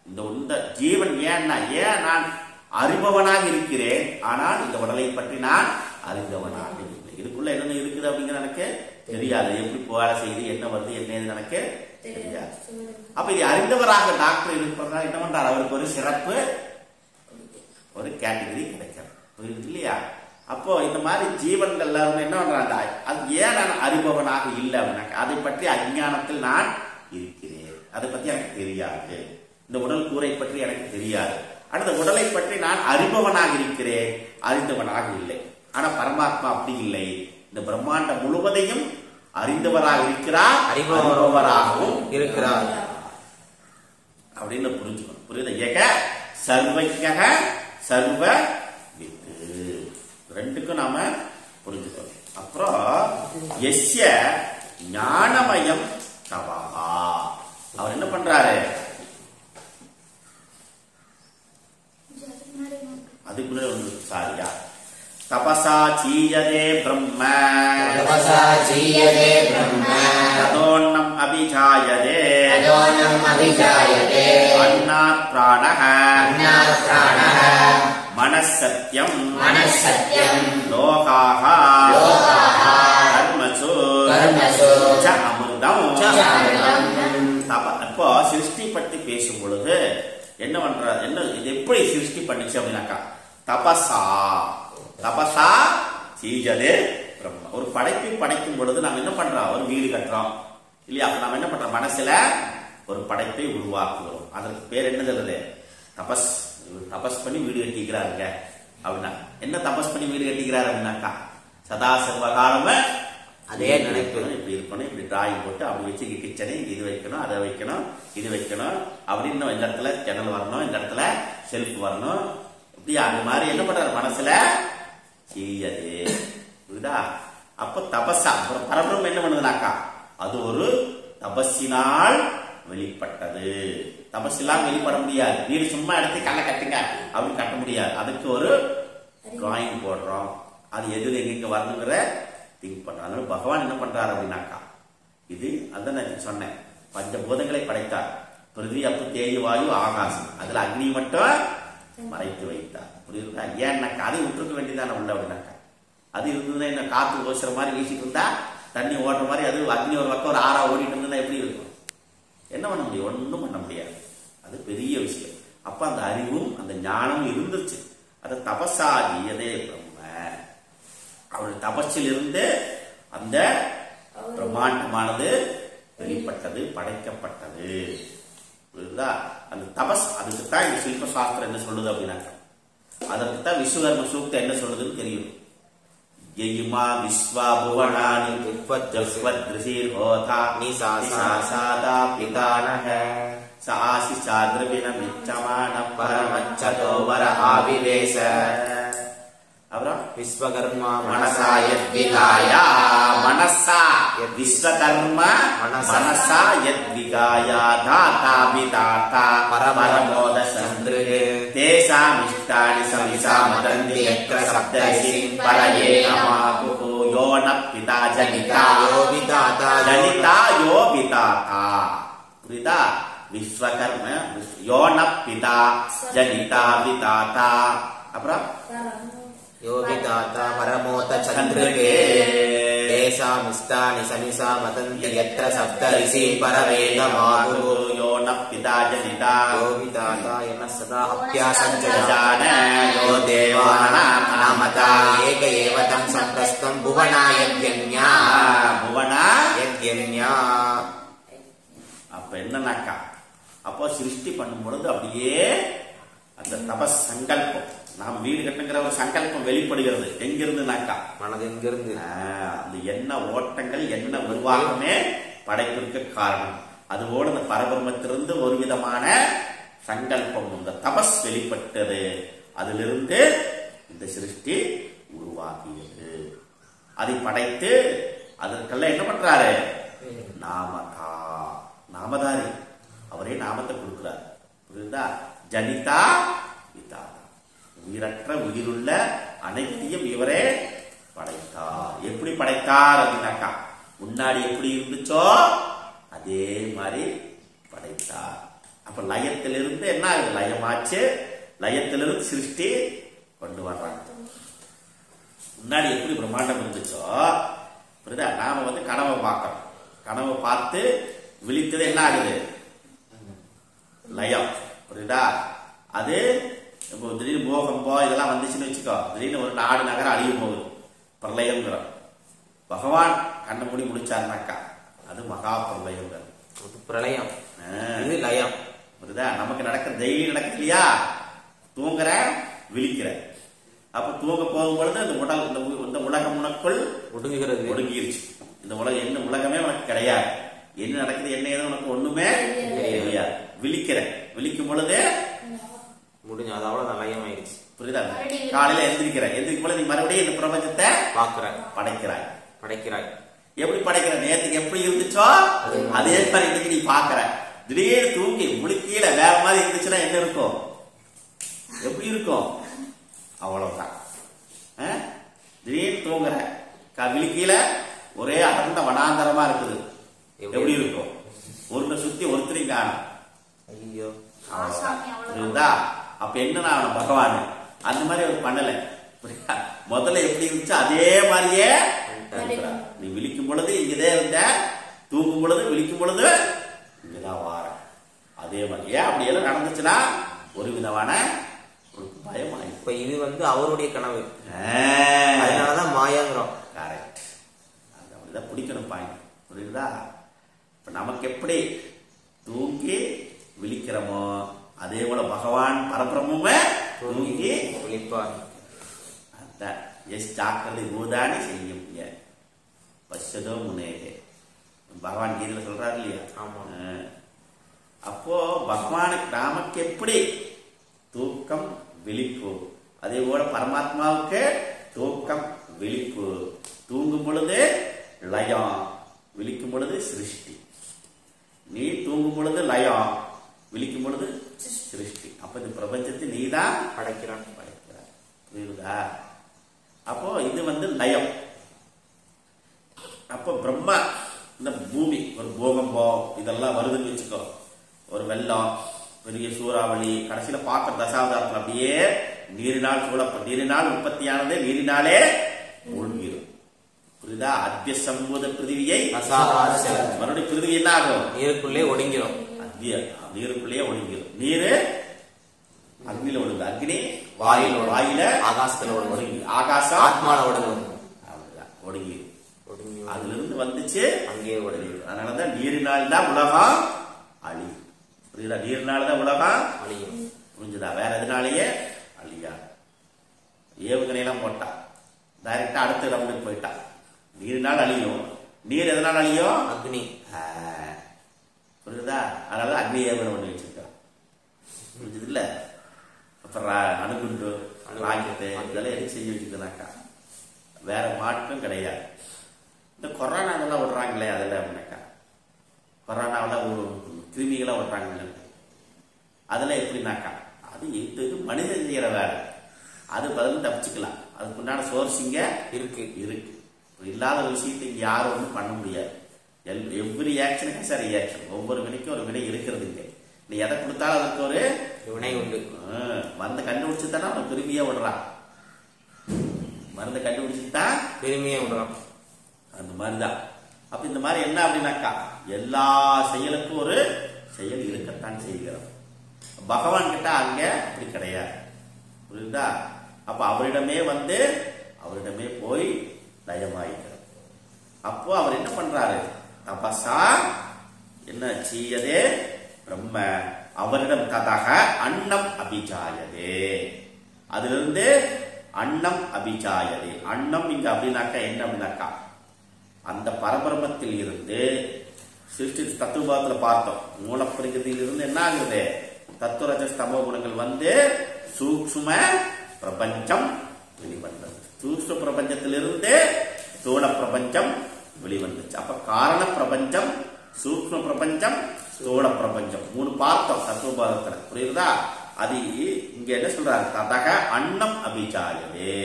இந்த ஜீவன் ஏன்னா, ஏன் நான் அறிபவனாக இருக்கிறேன், ஆனால் இந்த உடலை பற்றி நான் அறிந்தவனாக இல்லை. இதுக்குள்ள என்ன இருக்குது அப்படிங்கிற எனக்கு தெரியாது. எப்படி போக செய்து என்ன வருது என்ன எனக்கு தெரியாது. அப்ப இது அறிந்தவராக டாக்டர் இருப்பதனால என்ன பண்றாரு? அவருக்கு ஒரு சிறப்பு ஒரு கேட்டகரி கிடைக்கிறது. புரியுது இல்லையா? அப்போ இந்த மாதிரி ஜீவன்கள் எல்லாரும் என்ன பண்றாங்க, அது ஏன் நான் அறிபவனாக இல்லை அப்படின்னாக்க அதை பற்றி அஞ்ஞானத்தில் நான் இருக்கிறேன், அதை பத்தி எனக்கு தெரியாது, இந்த உடல் கூரை பற்றி எனக்கு தெரியாது, அடுத்த உடலை பற்றி நான் அறிபவனாக இருக்கிறேன், அறிந்தவனாக இல்லை. ஆனா பரமாத்மா அப்படி இல்லை, இந்த பிரம்மாண்டம் முழுவதையும் அறிந்தவராக இருக்கிறார், அறிபவராகவும் இருக்கிறார் அப்படின்னு புரிஞ்சுக்கணும். புரியுது? ஏக சர்வஜக சர்வ வித்து, ரெண்டுக்கும் நாம புரிஞ்சுக்கணும். அப்புறம் எஸ்ய ஞானமயம் தவஹா, அவர் என்ன பண்றாரு, அதுக்கு முன்னாடி சாரியா, தபசா சீயதே பிரம்ம, தபசா சீயதே பிரம்ம, ததோன்னம் அபிஜாயதே, ததோன்னம் அபிஜாயதே, அன்னாத் பிராணஹ, அன்னாத் பிராணஹ, மனசத்யம், மனசத்யம், லோகாஹ, லோகாஹ, கர்மசு, கர்மசு, ச அமிர்தம், ச அமிர்தம். அப்போ சிருஷ்டி பற்றி பேசும் பொழுது என்ன பண்ற, என்ன இது எப்படி சிருஷ்டி பண்ணிச்சு அப்படின்னாக்கா, தபசா தபசா சீஜதே பிரம்ம, ஒரு படைப்பை படைக்கும் பொழுது நாம் என்ன பண்றோம், ஒரு வீடு கட்டுறோம் இல்லையா? அப்ப நாம் என்ன பண்றோம், மனசுல ஒரு படைப்பை உருவாக்குகிறோம். அதற்கு பேர் என்ன சொல்றது, தபஸ். தபஸ் பண்ணி வீடு கட்டிக்கிறாருங்க அப்படின்னா என்ன தபஸ் பண்ணி வீடு கட்டிக்கிறாரு அப்படின்னாக்கா, சதா சர்வகாலம அதே நினைப்பு, இப்படி இருக்கணும், இப்படி டிராயிங் போட்டு அப்படி வச்சு கிச்சனை இது வைக்கணும், அதை வைக்கணும், இது வைக்கணும் அப்படின்னு, இந்த இடத்துல ஜன்னல் வரணும், இந்த இடத்துல செல்ஃப் வரணும், இப்படி அந்த மாதிரி என்ன பண்றாரு மனசுல செய்யது. புரியுதா? அப்ப தபஸா பரபிரம்மம் என்ன பண்ணுதுனாக்கா, அது ஒரு தபஸினால் வெளிப்பட்டது. தபஸ் இல்லாம வெளிப்பட முடியாது. வீடு சும்மா எடுத்து கல்லை கட்டுங்க அப்படின்னு கட்ட முடியாது. அதுக்கு ஒரு டிராயிங் போடுறோம், அது எது எங்க வரணுங்கிற திங்க் பண்றோம். அதனால பகவான் என்ன பண்றாரு அப்படின்னாக்கா, இது அதான் நான் சொன்னேன், பஞ்சபூதங்களை படைத்தார். பிருத்திவி அப்பு தேயு வாயு ஆகாசம், அதுல அக்னி மட்டும் மறைத்து வைத்தார். புரியுதா? ஏன்னாக்கா அதை விட்டுருக்க வேண்டியதான உள்ள அப்படின்னாக்கா, அது இருந்ததுன்னா என்ன காத்து ஓசுற மாதிரி வீசிட்டு இருந்தா, தண்ணி ஓடுற மாதிரி அது அக்னி ஒரு பக்கம் ஒரு ஆறா ஓடிட்டு இருந்தா எப்படி இருக்கும்? என்ன பண்ண முடியும்? ஒன்றும் பண்ண முடியாது. அது பெரிய விஷயம். அப்ப அந்த அறிவும் அந்த ஞானமும் இருந்துச்சு. அது தபசாகியதே பிரம்ம, அவருடைய தபஸில் இருந்து அந்த பிரம்மாண்டமானது வெளிப்பட்டது, படைக்கப்பட்டது. புரியுதா? அந்த தபஸ், அதுக்குத்தான் இந்த சில்ப சாஸ்திரம் என்ன சொல்லுது அப்படின்னாக்க, அதற்குத்தான் விஸ்வகர்ம சூக்தம் என்ன சொல்லுதுன்னு தெரியும். யயிமா விஸ்வா புவனானி வித்வத்ருஷீர் ஹோதா நிசாசாதா பிதானஹ சாசி சாத்ரவின மிச்சமான பரமச்சதோ வர ஆவிவேச. அப்புறம் விஸ்வகர்மா மனசா யத்விகாயா, மனசா விஸ்வகர்ம மனசா யத்விகாயா தாதா விதாதா பரமோத சந்திரே தேசாம் இஷ்டானி சவிசா மதந்தி யத்ர சப்தரிசி பரயே நமாபு யோன பிதா ஜனிதா யோ விதாதா ஜனிதா யோ விதாதா. புரியுதா? விஸ்வகர்ம யோன பிதா ஜனிதா விதாதா. அப்புறம் யோகிதாதா பரமோத சந்திரகே தேசாமிஷ்டானி சமிசா மதந்தி யத்ர சப்தரிசி பரவேதமாகு யோன பிதா ஜனிதா யோகிதாதா யன சதா அப்யாசஞ்ச ஜான யோ தேவானாம் நாமதா ஏக ஏவ தம் சம்பிரஸ்தம் புவனாயத்யன்யா, புவனா யத்யன்யா. அப்ப என்னன்னாக்கா, அப்போ சிருஷ்டி பண்ணும் பொழுது அப்படியே அந்த தபஸ் சங்கல்பம், நாம் வீடு கட்டுங்கிற ஒரு சங்கல்பம் வெளிப்படுகிறது. எங்கிருந்துனாக்கா, மனது எங்கிருந்து, அந்த எண்ண ஓட்டங்கள் எண்ண உருவாகமே படைப்பிற்கு காரணம். அதுபோல இந்த பரபிரமத்திலிருந்து ஒரு விதமான சங்கல்பம், இந்த தபஸ் வெளிப்பட்டது. அதிலிருந்து இந்த சிருஷ்டி உருவாகியது. அதை படைத்து அதற்கெல்லாம் என்ன பண்றாரு, நாமதா, நாமதாரி, அவரே நாமத்தை கொடுக்கிறார். புரியுதா? ஜனிதா விதாதா, உயிரற்ற உயிருள்ள அனைத்தையும் இவரே படைத்தார். எப்படி படைத்தார் அப்படின்னாக்கா, முன்னாடி எப்படி இருந்துச்சோ அதே மாதிரி படைத்தார். அப்ப லயத்திலிருந்து என்ன ஆகுது, லயமாச்சு. லயத்திலிருந்து சிருஷ்டி கொண்டு வர்றாங்க. முன்னாடி எப்படி பிரம்மாண்டம் இருந்துச்சோ, புரியுதா? நாம கனவை பார்க்கிறோம். கனவை பார்த்து விழித்தது என்ன ஆகுது, லயம். புரியுதா? அது இப்போ திடீர்னு பூகம்போ இதெல்லாம் வந்துச்சுன்னு வச்சுக்கோ, திடீர்னு ஒரு நாடு நகரம் அழிய போகுது, பிரளயங்கிறோம். பகவான் கண்ண மூடி முடிச்சாருனாக்கா அது மகா பிரளயங்கிறோம். பிரளயம், இது லயம். புரியுதா? நமக்கு நடக்கிற டெய்லி நடக்குது இல்லையா, தூங்குற விழிக்கிற. அப்ப தூங்க போகும்பொழுது இந்த உடல் இந்த உலகம் உனக்குள் ஒடுங்குகிறது, ஒடுங்கிருச்சு. இந்த உலகம் என்ன உலகமே உனக்கு கிடையாது, என்ன நடக்குது என்ன ஏதோ உனக்கு ஒண்ணுமே தெரியாது. விழிக்கிற, விழிக்கும் பொழுது முடிஞ்சு, அது அவ்வளவுதான், லயம் ஆயிடுச்சு. புரியுதா? காலையில எந்திரிக்கும் பொழுது நீ மறுபடியும் இந்த பிரபஞ்சத்தை பாக்குற, படைக்கிறாய். எப்படி படைக்கிற? நேற்றுக்கு எப்படி இருந்துச்சோ அதே மாதிரி இன்னைக்கு நீ பாக்குற. திடீர்னு தூங்கி முழுக்கீழ வேற மாதிரி இருந்துச்சுன்னா என்ன இருக்கும், எப்படி இருக்கும்? அவ்வளவுதான். திடீர்னு தூங்குற, விழுக்கீழ ஒரே அடர்ந்த வனாந்தரமா இருக்குது, எப்படி இருக்கும்? ஒருத்த சுத்தி ஒருத்தரையும் காணும். ஐயோ, இருந்தா அப்ப என்ன பகவான் அந்த மாதிரி அவர் பண்ணல. முதல்ல எப்படி இருந்துச்சு அதே மாதிரியே நீ விழிக்கும் பொழுது இங்கதே இருந்த, தூங்கும் பொழுது விழிக்கும் பொழுது இங்கதான் வார. அதே மாதிரி ஏன் அப்படி எல்லாம் நடந்துச்சுன்னா ஒரு விதமான ஒரு பயம் ஆயிடும். இப்ப இது அவருடைய கனவு, அதனாலதான் மாயாங்கிறோம். கரெக்ட். அது அப்படிதான் பிடிக்கணும் பாயிண்ட். புரியுதா? இப்ப நமக்கு எப்படி தூங்கி விழிக்கிறோமோ அதே போல பகவான் பரபிரம்மே தூங்கி விழிப்பார். அதான் எஸ் ஜாக்கிரதை பூதானி செய்யும் பசதோ முனேகே பகவான் கீதையில சொல்றாரு இல்லையா? அப்போ பகவானுக்கு நமக்கு எப்படி தூக்கம் விழிப்பு, அதே போல பரமாத்மாவுக்கு தூக்கம் விழிப்பு. தூங்கும் பொழுது லயம், விழிக்கும் பொழுது சிருஷ்டி. நீ தூங்கும் பொழுது லயம், விழிக்கும் பொழுது சிருஷ்டி. அப்ப இந்த பிரபஞ்சத்தை நீதான் படைக்கிறான். புரியுதா? அப்போ இது லயம். அப்போ பிரம்மா இந்த பூமி ஒரு பூகம்போ இதெல்லாம் வருதுன்னு வச்சுக்கோ, ஒரு வெள்ளம், பெரிய சூறாவளி, கடைசியில பார்க்க தசாவதாரத்தில் அப்படியே நீரினால் சூழப்படும். நீரினால் உற்பத்தியானது நீரினாலே மூழ்கிடும். புரியுதா? அத்திய சம்பூத பிருதிவியை மறுபடியும் பிருதிவி என்ன ஆகும்? நீருக்குள்ளே ஒடுங்கிடும். அத்திய நீருக்குள்ளேயே ஒடுங்கிடும். நீரு அக்னியில ஒடுங்கு, அக்னி வாயில ஆகாசத்துல ஒடுங்கி, ஆகாசம் ஆத்மால ஒடுங்கும். ஒடுங்கி அதுல இருந்து வந்துச்சு அங்கே ஒடுங்கி. அதனாலதான் நீரினால் தான் உலகம் அழியும். புரியுதா? நீரினால்தான் உலகம் அழியும். புரிஞ்சுதா? வேற எதுனாலேயே அழியா. ஏவுகணையெல்லாம் போட்டா டைரக்டா அடுத்த இடத்துக்கு போயிட்டா. நீரினால் அழியும். நீர் எதனால் அழியும்? அக்னி. புரியுதா? அதனால அக்னி ஏவுகணை ஒண்ணு வச்சிருக்கோம். புரிஞ்சது இல்ல? அப்புறம் அணுகுண்டு, ராக்கெட்டு இதெல்லாம் எதுக்கு செஞ்சு வச்சுக்கனாக்கா வேற மாற்றம் கிடையாது. இந்த கொரோனா இதெல்லாம் விடுறாங்களே அதில் அப்படின்னாக்கா, கொரோனாவில் ஒரு கிருமிகளை விடுறாங்களே அதெல்லாம் எப்படின்னாக்கா அது இது மனிதன் செய்யற வேலை. அது பதில் தப்பிச்சுக்கலாம். அதுக்குண்டான சோர்ஸிங்க இருக்கு. இல்லாத விஷயத்தை இங்க யாரும் ஒன்றும் பண்ண முடியாது. எவ்ரி ஆக்ஷனுக்கு சார் ரியாக்ஷன். ஒவ்வொரு வினைக்கும் ஒரு வினை இருக்கிறது. இங்க நீ எதை கொடுத்தாலும் அதுக்கு ஒரு வினை உண்டு. மருந்து கண்டுபிடிச்சுதானே அவன் திரும்பியே விடுறான். மருந்து கண்டுபிடிச்சுதான் திரும்பியே விடுறான். அந்த மாதிரிதான். அப்ப இந்த மாதிரி என்ன அப்படின்னாக்கா எல்லா செயலுக்கும் ஒரு செயல் இருக்கத்தான் செய்கிறோம். பகவான் கிட்ட அங்க அப்படி கிடையாது. புரியுதா? அப்ப அவரிடமே அவரிடமே போய் லயமாயிக்கிறார். அப்போ அவர் என்ன பண்றாரு? தபசா என்ன செய்யதே பிரம்ம அவரிடம் ததக அன்னம் அபிஜாயதே. அதிலிருந்து அன்னம் அபிஜாயதே. அன்னம் இங்க அப்படின்னாக்கா என்ன அப்படின்னாக்கா அந்த பரபிரமத்தில் இருந்து சிருஷ்டி தத்துவத்துல பார்த்தோம். மூலப்பிரகிருதியில் இருந்து என்ன ஆகுது? தத்துவரஜ ஸ்தமோ குணங்கள் சூக்ஷ்ம பிரபஞ்சம் வெளிவந்தது. சூக்ஷ்ம பிரபஞ்சத்திலிருந்து ஸ்தூல பிரபஞ்சம் வெளிவந்துச்சு. அப்ப காரண பிரபஞ்சம், சூக்ஷ்ம பிரபஞ்சம், ஸ்தூல பிரபஞ்சம் மூணு பார்த்தோம் தத்துவபாதத்துல. புரியுதா? அது இங்க என்ன சொல்றாரு? ததக அன்னம் அபிஜாயதே.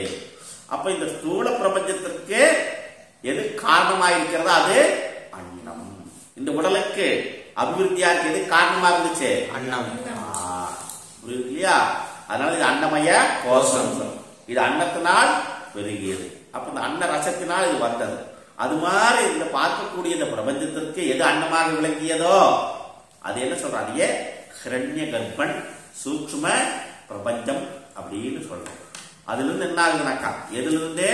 அப்ப இந்த ஸ்தூல பிரபஞ்சத்திற்கு எது காரணமாக இருக்கிறதோ அது அன்னம். இந்த உடலுக்கு அபிவிருத்தியா இருக்கு எது காரணமா இருந்துச்சு? அன்னம். புரியுது இல்லையா? அதனால இது அன்னமய கோஷம். இது அன்னத்தினால் பெருகியது. அப்ப இந்த அன்ன ரசத்தினால் இது வந்தது. அது மாதிரி இந்த பார்க்கக்கூடிய இந்த பிரபஞ்சத்திற்கு எது அன்னமாக விளங்கியதோ அது என்ன சொல்றாங்க? ஹிரண்ய கர்ப்பன், சூக்ஷ்ம பிரபஞ்சம் அப்படின்னு சொல்றோம். அதுல இருந்து என்ன ஆகுதுனாக்கா, எதுல இருந்து,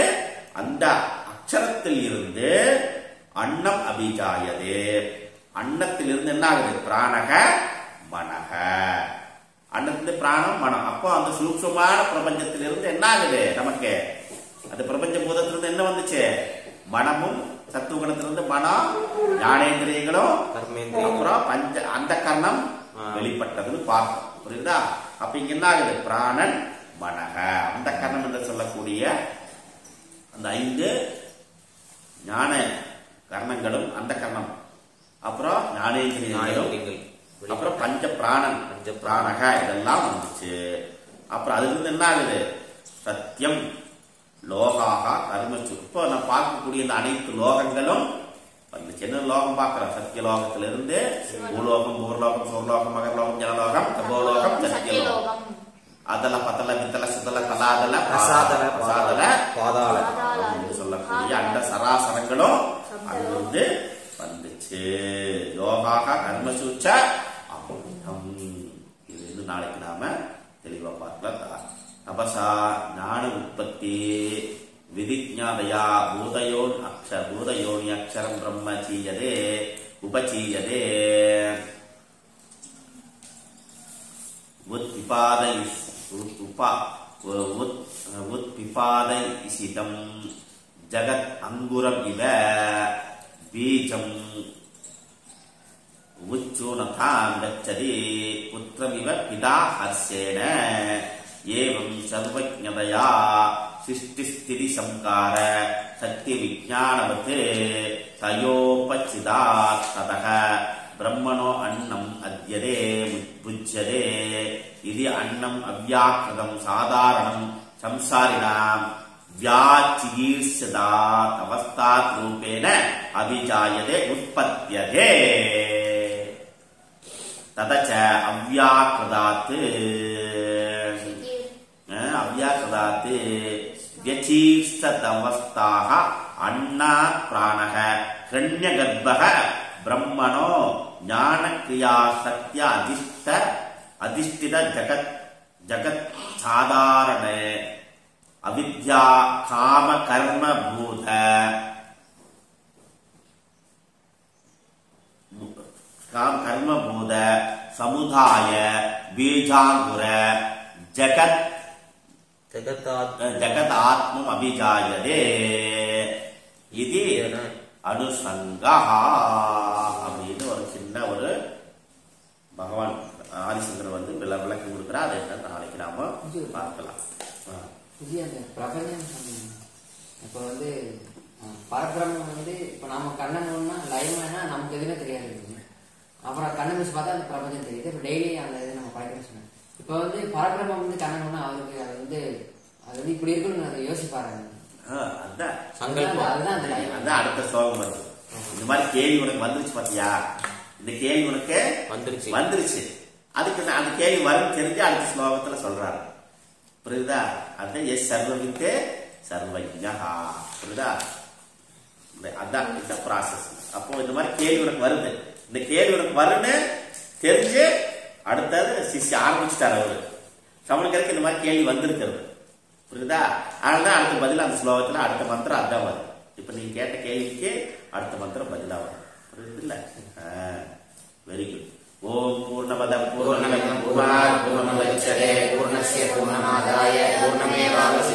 அந்த அக்ஷரத்தில் இருந்து அன்னம் அபிஜாயதே, அன்னத்தில் இருந்து என்ன ஆகுது, பிராணக மனக, அன்னத்திலிருந்து பிராணம் மனம். அப்போ அந்த சூக்ஷ்மமான பிரபஞ்சத்திலிருந்து என்ன ஆகுது நமக்கு, அந்த பிரபஞ்ச பூதத்திலிருந்து என்ன வந்துச்சு, மனமும் சத்துவகுணத்திலிருந்து மனம், ஞானேந்திரியங்களும், அப்புறம் பஞ்ச அந்த கர்ணம் வெளிப்பட்டதுன்னு பார்க்கணும். புரியுதா? அப்ப இங்க என்ன ஆகுது, பிராணன் மனக, அந்த கர்ணம் என்று சொல்லக்கூடிய அந்த 5 ஞான கர்ணங்களும், அந்த கர்ணம், அப்புறம் ஞானேந்திரியங்களும், அப்புறம் பஞ்ச பிராணன், பஞ்ச பிராணக, இதெல்லாம் வந்துச்சு. அப்புறம் அதுல இருந்து என்ன ஆகுது, சத்தியம் லோகாக கர்மசு. இப்போ நம்ம பார்க்கக்கூடிய இந்த அனைத்து லோகங்களும் வந்துச்சு. என்ன லோகம் பார்க்கிறோம், சத்தியலோகத்திலிருந்து பூலோகம், பூர்லோகம், சோர்லோகம், மகர்லோகம், ஜனலோகம், தபோலோகம், சத்தியலோகம், அதல பத்தல வித்தல சுத்தல தலாதல பிரசாதல பிரசாதல பாதாள என்று சொல்லக்கூடிய அந்த சராசரங்களும் அங்கிருந்து வந்துச்சு. யோகாக கர்மசூச்ச அமிர்தம். இது நாளைக்கு நாம தெளிவா பார்க்கலாம். தபசா ஞான உற்பத்தி விதிஜாதயா பூதயோனி அக்ஷரம் பிரம்ம சீயதே உபசீயதே உத்பிபாதயிசிதம் ஜகத் அங்குரம் இவ பீஜம் உச்சூனதாம் கச்சதி புத்திரமிவ பிதா ஹர்ஷேன ஏவம் சர்வஜ்ஞதயா சிருஷ்டிஸ்திதி சம்கார சத்திய விஜானவத் தயோபசிதாத் ததஹ பிரம்மணோ அன்னம் அத்யதே புஜ்யதே இது அன்னம் அவ்யாக்கிருதம் சாதாரணம் சம்சாரிணாம் வியாச்சிகீர்ஷதாத் அவஸ்தாத் ரூபேன அபிஜாயதே உற்பத்யதே ததச்ச அவ்யாக்கிருதாத் அவ்யாக்கிருதாத் வியச்சீர்ஷதவஸ்தாஹ அன்னா பிராணஹ ஹிரண்யகர்ப்பஹ பிரம்மணோ ஞான கிரியா சத்ய அதிஷ்டித ஜகத் சாதாரண அவித்யா காம கர்ம பூத சமுதாய பீஜாங்குர ஜகதாத்மம் அபிஜாயதே இது அனுசங்கா அப்படின்னு ஒரு சின்ன ஒரு பகவான் ஆதிசங்கர் வந்து விளக்கம் கொடுக்குறார். அதை என்ன நாளைக்கு நாம பார்க்கலாம். பிரபஞ்சம் இப்போ வந்து பரபிரம்மம் வந்து இப்போ நாம கண்ணன்னா லைவ்னா நமக்கு எதுவுமே தெரியாது. அப்புறம் கண்ணை வச்சு பார்த்தா அந்த பிரபஞ்சம் தெரியுது. இப்போ டெய்லி அந்த இது நம்ம பழக்கணும்னு சொன்னேன். இப்போ வந்து பரபிரம்மம் வந்து கண்ணன்னா அவருக்கு அது வந்து இப்படி இருக்குன்னு அதை யோசிப்பாரு. அதுதான் அடுத்த ஸ்லோகம் வருது. இந்த மாதிரி கேள்வி உனக்கு வந்துருச்சு பாத்தியா, இந்த கேள்வி உனக்கு வந்துருச்சு. அதுக்கு அந்த கேள்வி வரும் தெரிஞ்சு அடுத்த ஸ்லோகத்துல சொல்றாரு. புரியுதா? அதுதான் எஸ் சர்வவித்தே சர்வஜ்ஞா. புரியுதா? அதான் இந்த ப்ராசஸ். அப்போ இந்த மாதிரி கேள்வி உனக்கு வருது, இந்த கேள்வி உனக்கு வருன்னு தெரிஞ்சு அடுத்தது சிஷ்ய ஆரம்பிச்சுட்டாரு அவரு. சமணக்கருக்கு இந்த மாதிரி கேள்வி வந்திருக்கிறது. புரியுதா? அதனால அடுத்த பதில் அந்த ஸ்லோகத்துல அடுத்த மந்திரம் அதான் வரும். இப்ப நீங்க கேட்ட கேள்விக்கு அடுத்த மந்திரம் பதிலா வரும். புரியுது இல்ல? Very good. ஓம் பூர்ணமத பூர்ணமிதம் பூர்ணாத் பூர்ணமுதச்யதே பூர்ணஸ்ய பூர்ணமாதாய பூர்ணமேவாவசிஷ்யதே